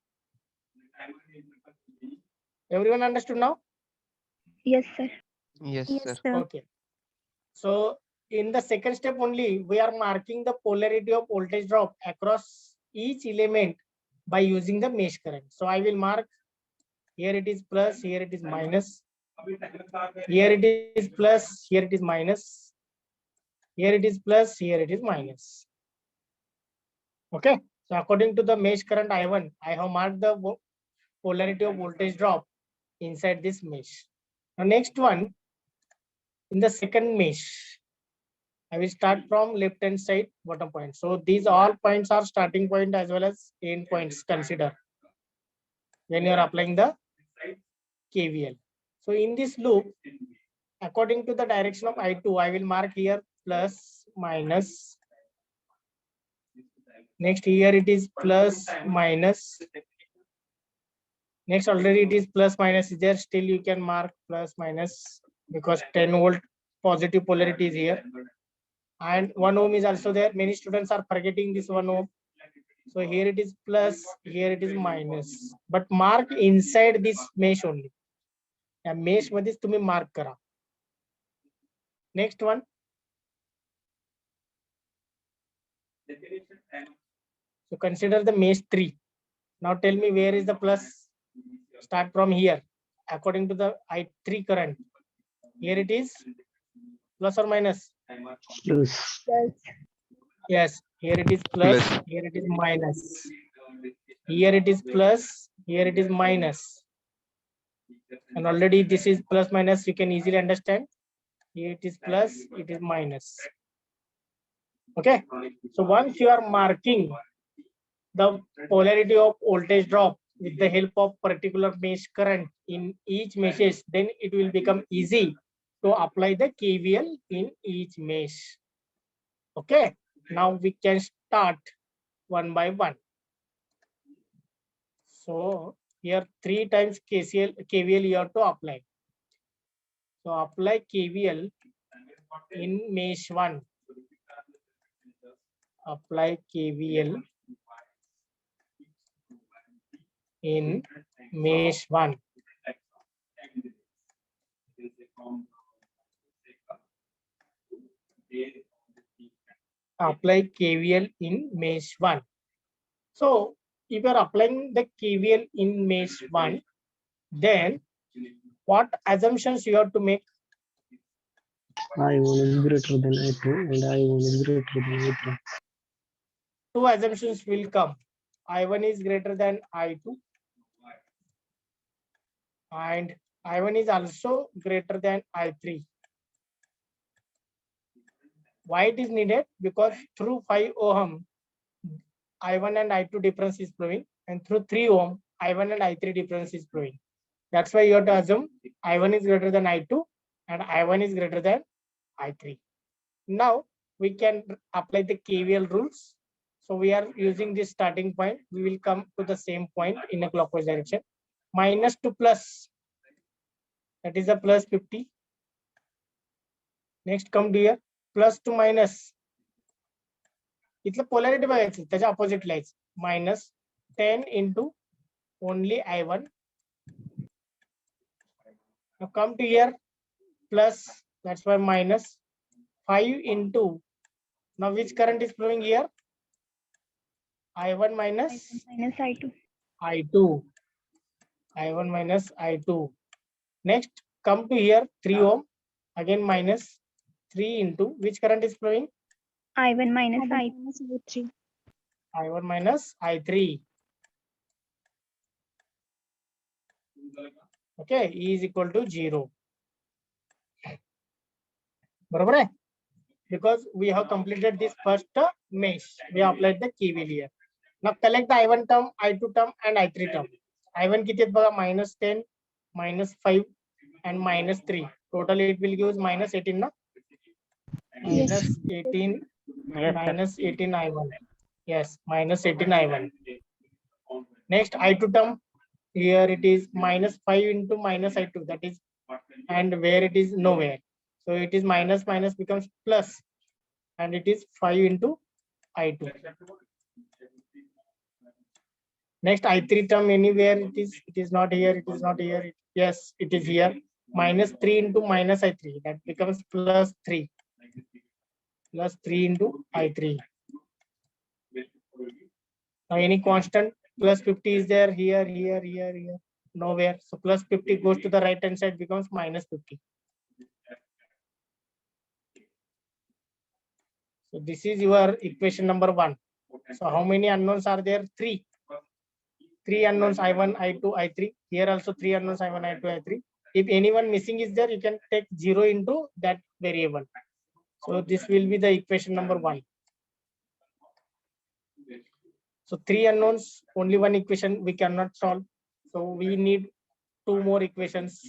Everyone understood now? Yes, sir. Yes, sir. Okay. So in the second step only, we are marking the polarity of voltage drop across each element by using the mesh current. So I will mark here it is plus, here it is minus. Here it is plus, here it is minus. Here it is plus, here it is minus. Okay. So according to the mesh current I1, I have marked the polarity of voltage drop inside this mesh. Now next one, in the second mesh, I will start from left hand side bottom point. So these all points are starting point as well as end points consider. when you are applying the KVL. So in this loop, according to the direction of I2, I will mark here plus minus. Next here it is plus minus. Next already it is plus minus is there, still you can mark plus minus because 10 volt positive polarity is here. And 1 ohm is also there. Many students are forgetting this 1 ohm. So here it is plus, here it is minus. But mark inside this mesh only. या mesh मध्येच तुम्ही mark करा. Next one. So consider the mesh 3. Now tell me where is the plus. Start from here. According to the I3 current. Here it is plus or minus. Plus. Plus. Yes. Here it is plus. Plus. Here it is minus. Here it is plus. Here it is minus. And already this is plus minus. You can easily understand. Here it is plus. It is minus. Okay. So once you are marking the polarity of voltage drop with the help of particular mesh current in each meshes, then it will become easy to apply the KVL in each mesh. Okay, now we can start one by one. So here 3 times KVL you have to apply. So apply KVL in mesh 1. Apply KVL in mesh 1. Apply KVL in mesh 1. So if you are applying the KVL in mesh 1, then what assumptions you have to make? I1 is greater than I2 and I1 is greater than I3. 2 assumptions will come. I1 is greater than I2 and I1 is also greater than I3. Why it is needed? Because through 5 ohm, I1 and I2 difference is flowing, and through 3 ohm, I1 and I3 difference is flowing. That's why you have to assume I1 is greater than I2 and I1 is greater than I3. Now we can apply the KVL rules. So we are using this starting point. We will come to the same point in a clockwise direction. Minus to plus. That is a plus 50. Next come to here. Plus to minus. इथलं polarity बघायचं त्याच्या opposite lies. Minus 10 into only I1. Now come to here. Plus. That's why minus 5 into. Now which current is flowing here? I1 minus Minus I2. I2. I1 minus I2. Next, come to here 3 ohm. Again minus 3 into which current is flowing? I1 minus I3. I1 minus I3. Okay, E is equal to 0. बरोबर आहे? Because we have completed this first mesh. We have applied the KVL here. Now collect the I1 term, I2 term and I3 term. I1 किती आहेत बघा? Minus 10, minus 5 and minus 3. Total it will give minus 18 na? Minus 18, Yes, sir. minus 18 I1. Yes, minus 18 I1. Next I2 term, here it is minus 5 into minus I2, that is, and where it is nowhere. So it is minus minus becomes plus, and it is 5 into I2. Next I3 term, anywhere it is not here, it is not here. Yes, it is here. Minus 3 into minus I3, that becomes plus 3. Plus 3 into I3. Now any constant, plus 50 is there here, here, here, here, nowhere. So plus 50 goes to the right hand side, becomes minus 50. So this is your equation number 1. So how many unknowns are there? 3. 3 unknowns, I1, I2, I3. Here also 3 unknowns, I1, I2, I3. If anyone missing is there, you can take 0 into that variable. So this will be the equation number 1. So 3 unknowns, only one equation we cannot solve. So we need two more equations.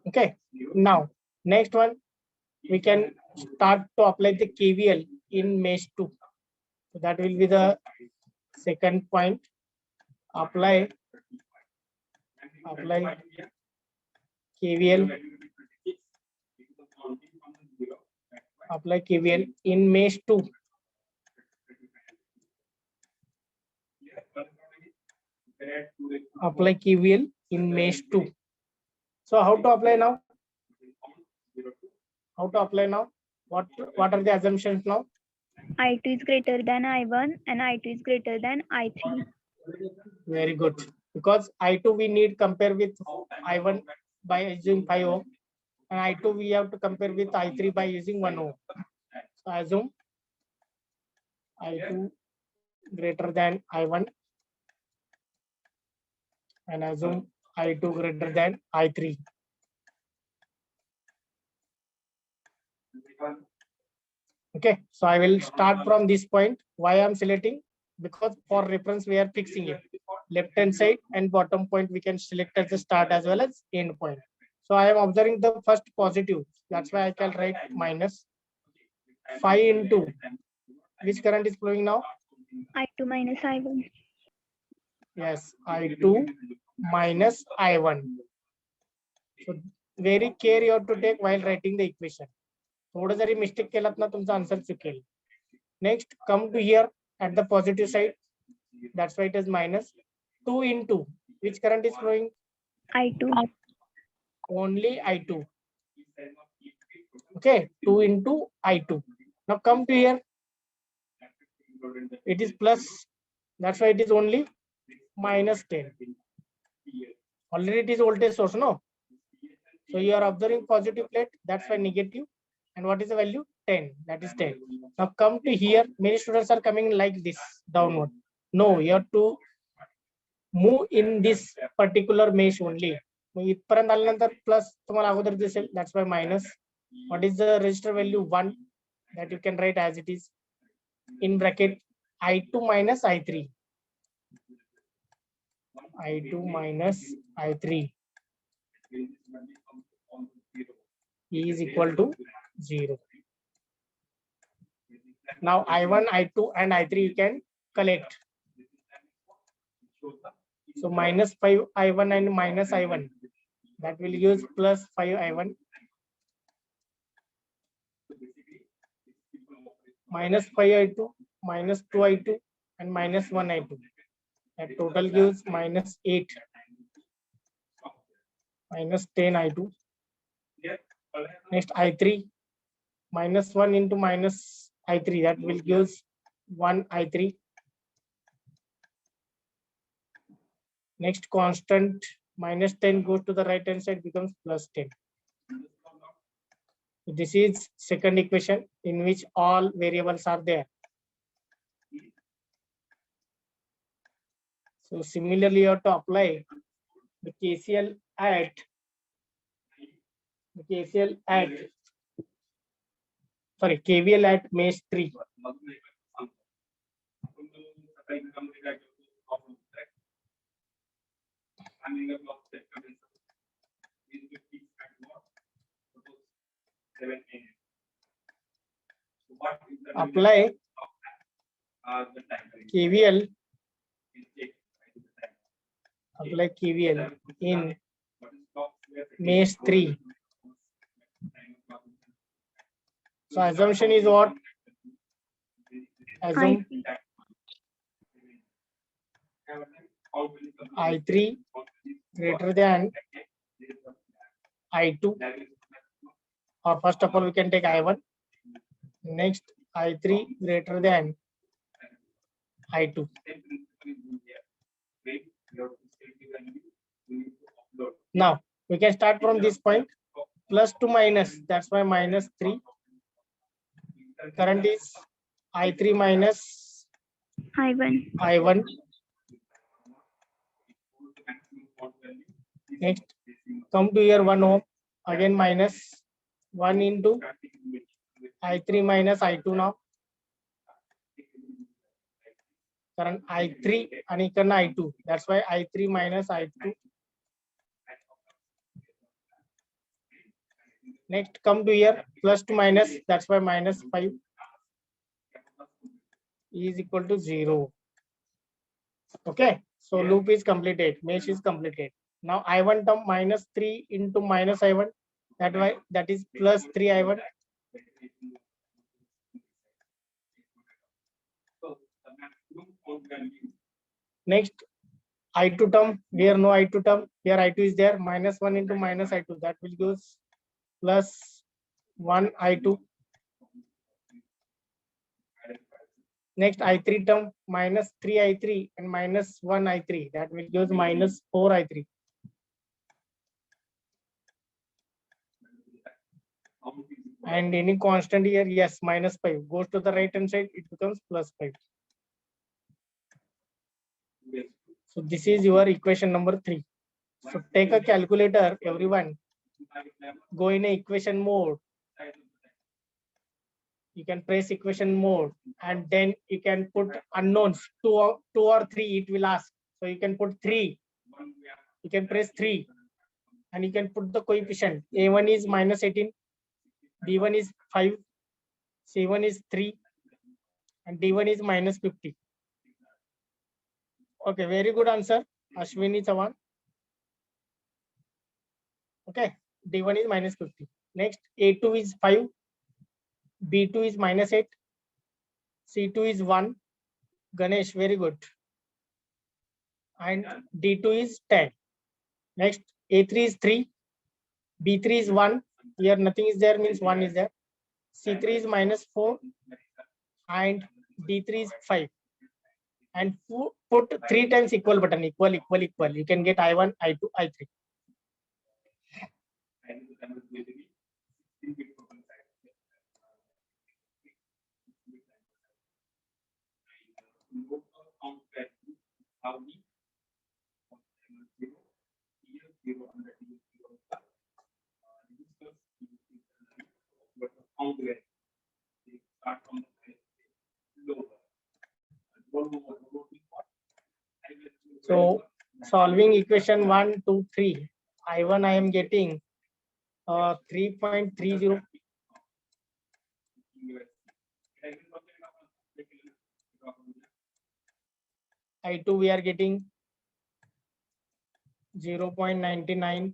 Okay. Now, next one, we can start to apply the KVL in mesh 2. So that will be the second point. Apply KVL. Apply KVL in mesh 2. Apply KVL in mesh 2. So how to apply now? How to apply now? What are the assumptions now? I2 is greater than I1 and I2 is greater than I3. Very good. Because I2 we need compare with I1 by using 5 ohm, and I2 we have to compare with I3 by using 1 ohm. So assume I2 greater than I1 and assume I2 greater than I3. Okay, so I will start from this point. Why I'm selecting? Because for reference we are fixing it. Left hand side and bottom point we can select as the start as well as end point. So I am observing the first positive. That's why I can write minus 5 into which current is flowing now? I2 minus I1. Yes, I2 minus I1. So very care you have to take while writing the equation. थोड़ा जरी mistake केलात ना तुमचा answer चुकेल. Next, come to here at the positive side. That's why it is minus 2 into which current is flowing? I2. Only I2. Okay, 2 into I2. Now come to here. It is plus. That's why it is only minus 10. Already it is voltage source, no? So you are observing positive plate. That's why negative. And what is the value? 10. That is 10. Now come to here. Many students are coming like this downward. No, you have to move in this particular mesh only. इथपर्यंत आल्यानंतर plus तुम्हाला अगोदर दिसेल. That's why minus. What is the register value? 1. That you can write as it is. In bracket I2 minus I3. I2 minus I3 is equal to 0. Now I1, I2 and I3 you can collect. So minus 5 I1 and minus I1. That will use plus 5 I1. Minus 5 I2, minus 2 I2 and minus 1 I2. That total gives minus 8. Minus 10 I2. Next I3. Minus 1 into minus I3. That will give 1 I3. Next constant minus 10 goes to the right hand side, becomes plus 10. This is second equation in which all variables are there. So similarly, you have to apply the KCL at KVL at mesh 3. Apply KVL. Apply KVL in mesh 3. So assumption is what? Assume I3 greater than I2. Or first of all, we can take I1. Next, I3 greater than I2. Now, we can start from this point. Plus to minus, that's why minus 3. Current is I3 minus I1. Next, come to here 1 ohm. Again minus 1 into I3 minus I2 now. कारण I3 आणि इकडनं I2. That's why I3 minus I2. Next, come to here, plus to minus. That's why minus 5 is equal to 0. Okay, so loop is completed, mesh is completed. Now I1 term minus 3 into minus I1. That is plus 3 I1. So the maximum count value. Next, I2 term, here no I2 term, here I2 is there, minus 1 into minus I2, that will give plus 1 I2. Next, I3 term, minus 3 I3 and minus 1 I3, that will give minus 4 I3. And any constant here, yes, minus 5 goes to the right hand side, it becomes plus 5. So this is your equation number 3. So take a calculator, everyone, go in a equation mode. You can press equation mode and then you can put unknowns, two or three, it will ask. So you can put 3, you can press 3 and you can put the coefficient. A1 is minus 18, B1 is 5, C1 is 3 and D1 is minus 50. Okay, very good answer, Ashwini Chavan. Okay, D1 is minus 50. Next, A2 is 5, B2 is minus 8, C2 is 1. Ganesh, very good. And D2 is 10. Next, A3 is 3, B3 is 1. Here nothing is there, means 1 is there. C3 is minus 4 and D3 is 5. And put 3 times equal button, equal. You can get I1, I2, I3. So solving equation 1, 2, 3, I1 I am getting 3.30. I2 we are getting 0.99.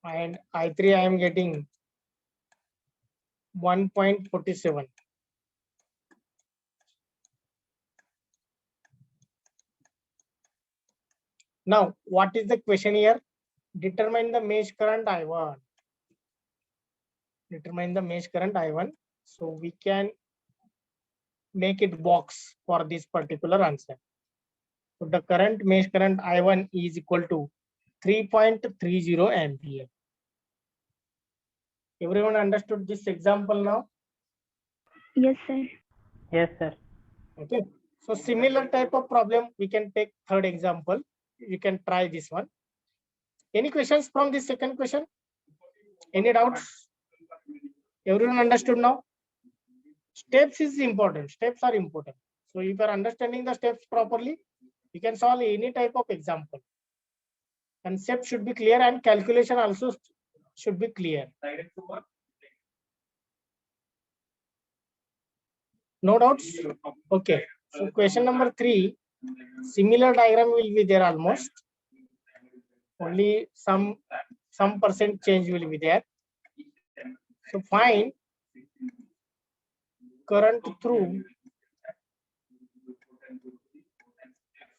And I3 I am getting 1.47. Now, what is the question here? Determine the mesh current I1. Determine the mesh current I1. So we can make it box for this particular answer. So the current mesh current I1 is equal to 3.30 ampere. Everyone understood this example now? Yes, sir. Yes, sir. Okay. So similar type of problem, we can take third example. You can try this one. Any questions from this second question? Any doubts? Everyone understood now? Steps is important. Steps are important. So if you are understanding the steps properly, you can solve any type of example. Concept should be clear and calculation also should be clear. No doubts? Okay. So question number 3, similar diagram will be there almost. Only some percent change will be there. So find current through.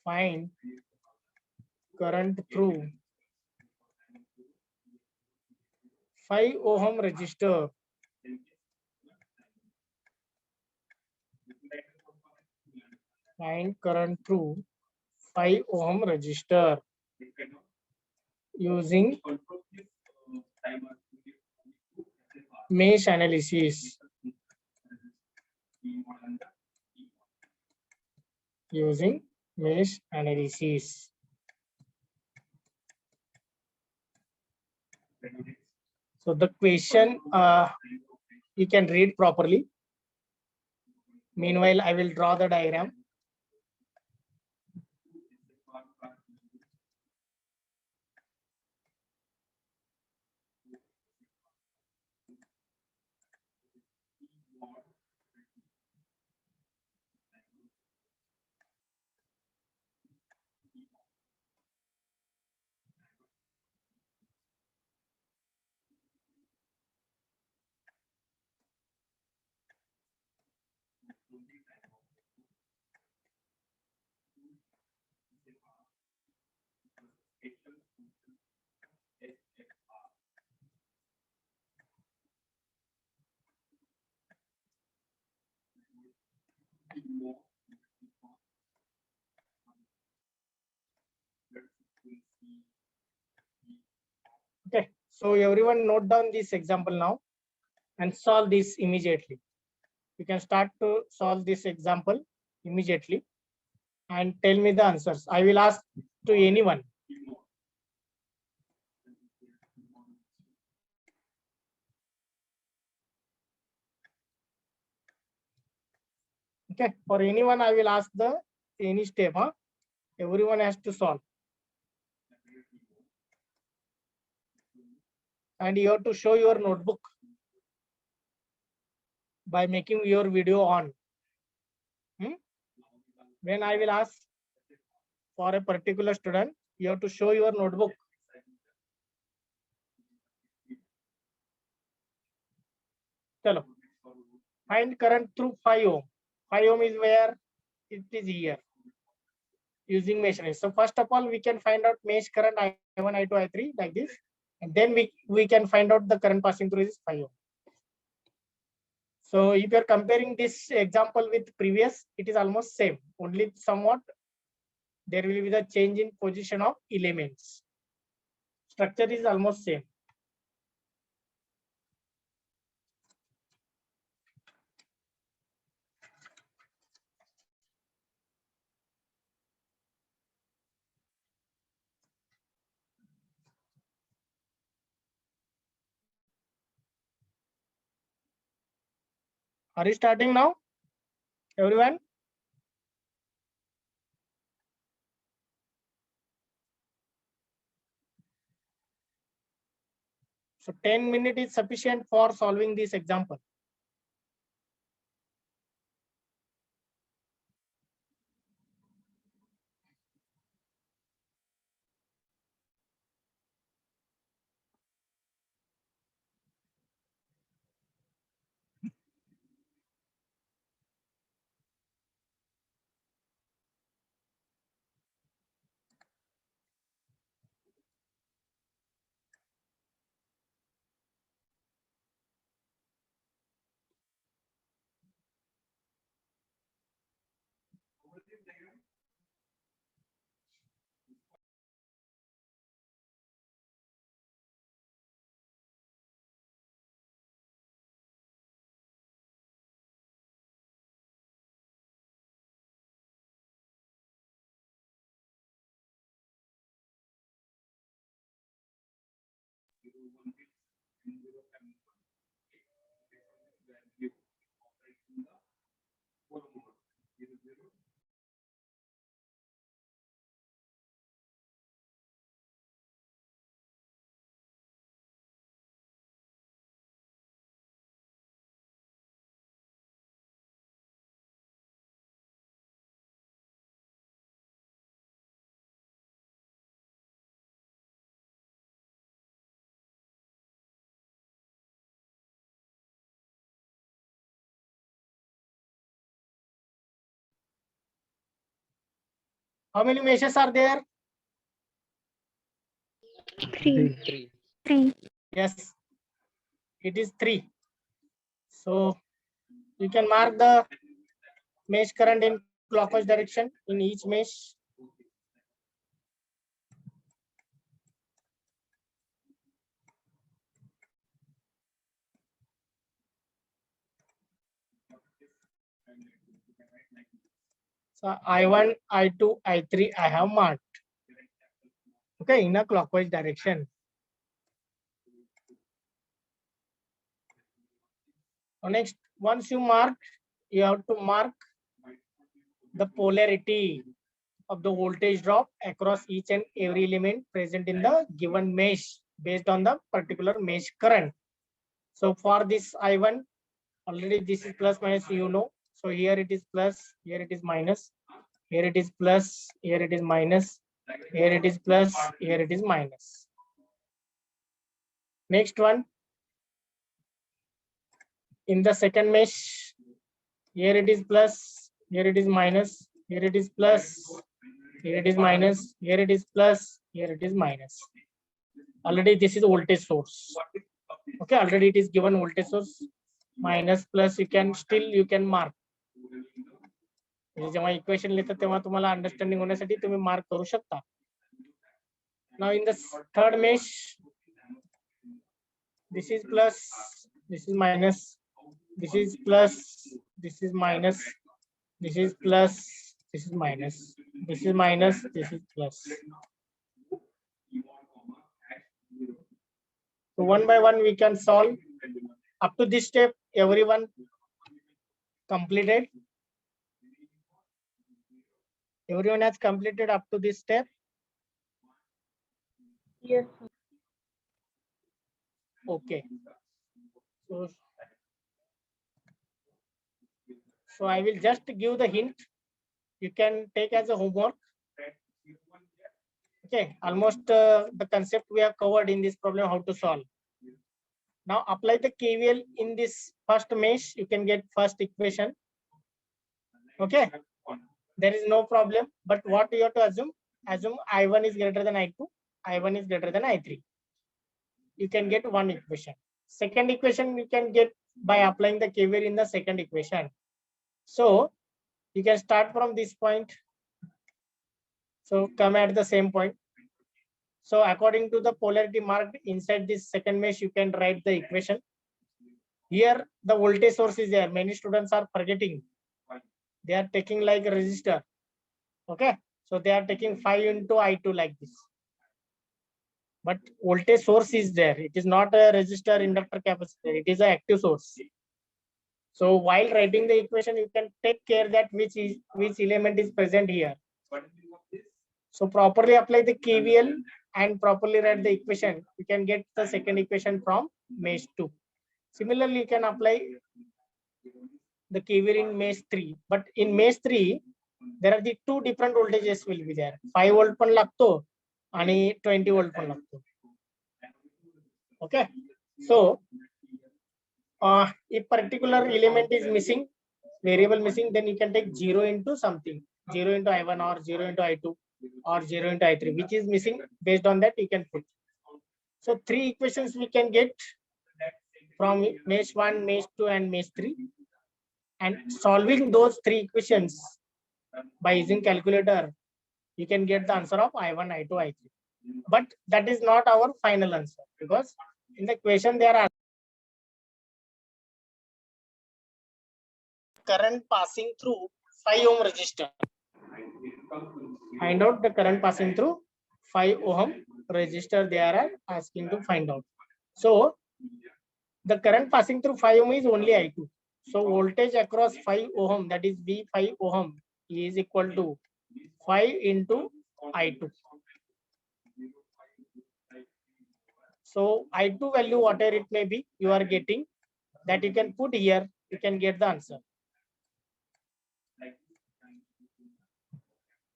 Find current through 5 ohm resistor. Find current through 5 ohm resistor using mesh analysis. Using mesh analysis. So the question you can read properly. Meanwhile, I will draw the diagram. Okay, so everyone note down this example now and solve this immediately. You can start to solve this example immediately and tell me the answers. I will ask to anyone. Okay, for anyone, I will ask the any step. Huh? Everyone has to solve. And you have to show your notebook by making your video on. When I will ask for a particular student, you have to show your notebook. Chalo. Find current through 5 ohm. 5 ohm is where it is here. Using measurement. So first of all, we can find out mesh current I1, I2, I3 like this. And then we can find out the current passing through this 5 ohm. So if you're comparing this example with previous, it is almost same. Only somewhat there will be the change in position of elements. Structure is almost same. Are you starting now, everyone? So 10 minutes is sufficient for solving this example. How many meshes are there? Three. Three. Yes, it is 3. So you can mark the mesh current in clockwise direction in each mesh. So I1, I2, I3, I have marked. Okay, in a clockwise direction. Next, once you mark, you have to mark the polarity of the voltage drop across each and every element present in the given mesh based on the particular mesh current. So for this I1, already this is plus minus, you know. So here it is plus, here it is minus, here it is plus, here it is minus, here it is plus, here it is minus. Next one, in the second mesh, here it is plus, here it is minus, here it is plus, here it is minus, here it is plus, here it is minus. Already this is voltage source. Okay, already it is given voltage source, minus plus, you can mark. जेव्हा equation लिहितात तेव्हा तुम्हाला understanding होण्यासाठी तुम्ही mark करू शकता. Now in the third mesh, this is plus, this is minus, this is plus, this is minus, this is plus, this is minus, this is minus, this is plus. So one by one we can solve. Up to this step, everyone completed. Everyone has completed up to this step. Yes. Okay. So I will just give the hint. You can take as a homework. Okay, almost the concept we have covered in this problem, how to solve. Now apply the KVL in this first mesh. You can get first equation. Okay, there is no problem. But what you have to assume? Assume I1 is greater than I2. I1 is greater than I3. You can get one equation. Second equation you can get by applying the KVL in the second equation. So you can start from this point. So come at the same point. So according to the polarity marked inside this second mesh, you can write the equation. Here the voltage source is there. Many students are forgetting. They are taking like a resistor. Okay. So they are taking 5 into I2 like this. But voltage source is there. It is not a resistor, inductor, capacitor. It is an active source. So while writing the equation, you can take care that which element is present here. So properly apply the KVL and properly write the equation. You can get the second equation from mesh 2. Similarly, you can apply the KVL in mesh 3. But in mesh 3, there are the two different voltages will be there. 5 volt पण लागतो आणि 20 volt पण लागतो. Okay. So if particular element is missing, variable missing, then you can take 0 into something, 0 into I1 or 0 into I2 or 0 into I3, which is missing. Based on that, you can put. So 3 equations we can get from mesh 1, mesh 2 and mesh 3. And solving those 3 equations by using calculator, you can get the answer of I1, I2, I3. But that is not our final answer, because in the question there are current passing through 5 ohm resistor. Find out the current passing through 5 ohm resistor they are asking to find out. So the current passing through 5 ohm is only I2. So voltage across 5 ohm, that is V5 ohm, is equal to 5 into I2. So I2 value, whatever it may be, you are getting, that you can put here, you can get the answer.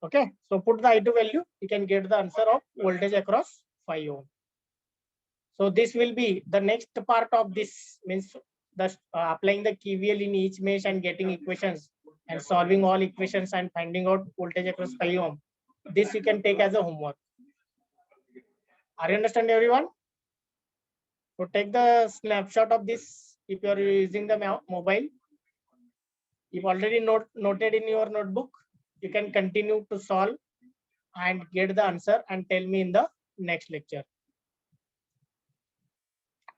Okay, so put the I2 value, you can get the answer of voltage across 5 ohm. So this will be the next part of this, means the applying the KVL in each mesh and getting equations and solving all equations and finding out voltage across 5 ohm. This you can take as a homework. Are you understand, everyone? So take the snapshot of this if you are using the mobile. If already noted in your notebook, you can continue to solve and get the answer and tell me in the next lecture.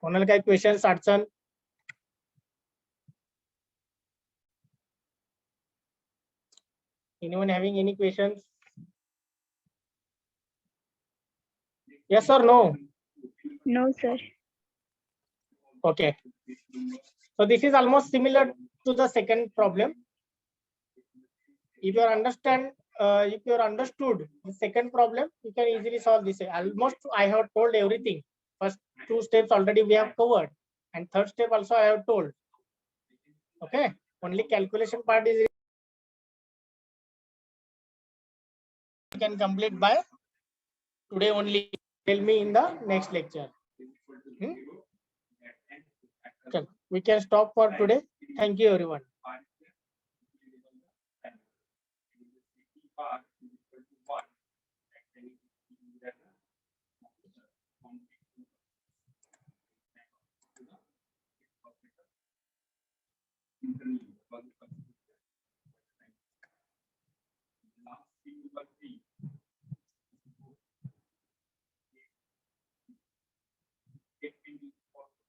कोणाला काही questions अडचण? Anyone having any questions? Yes or no? No, sir. Okay. So this is almost similar to the second problem. If you understood the second problem, you can easily solve this. Almost I have told everything. First two steps already we have covered, and third step also I have told. Okay, only calculation part is you can complete by today only. Tell me in the next lecture. Okay, we can stop for today. Thank you, everyone. Last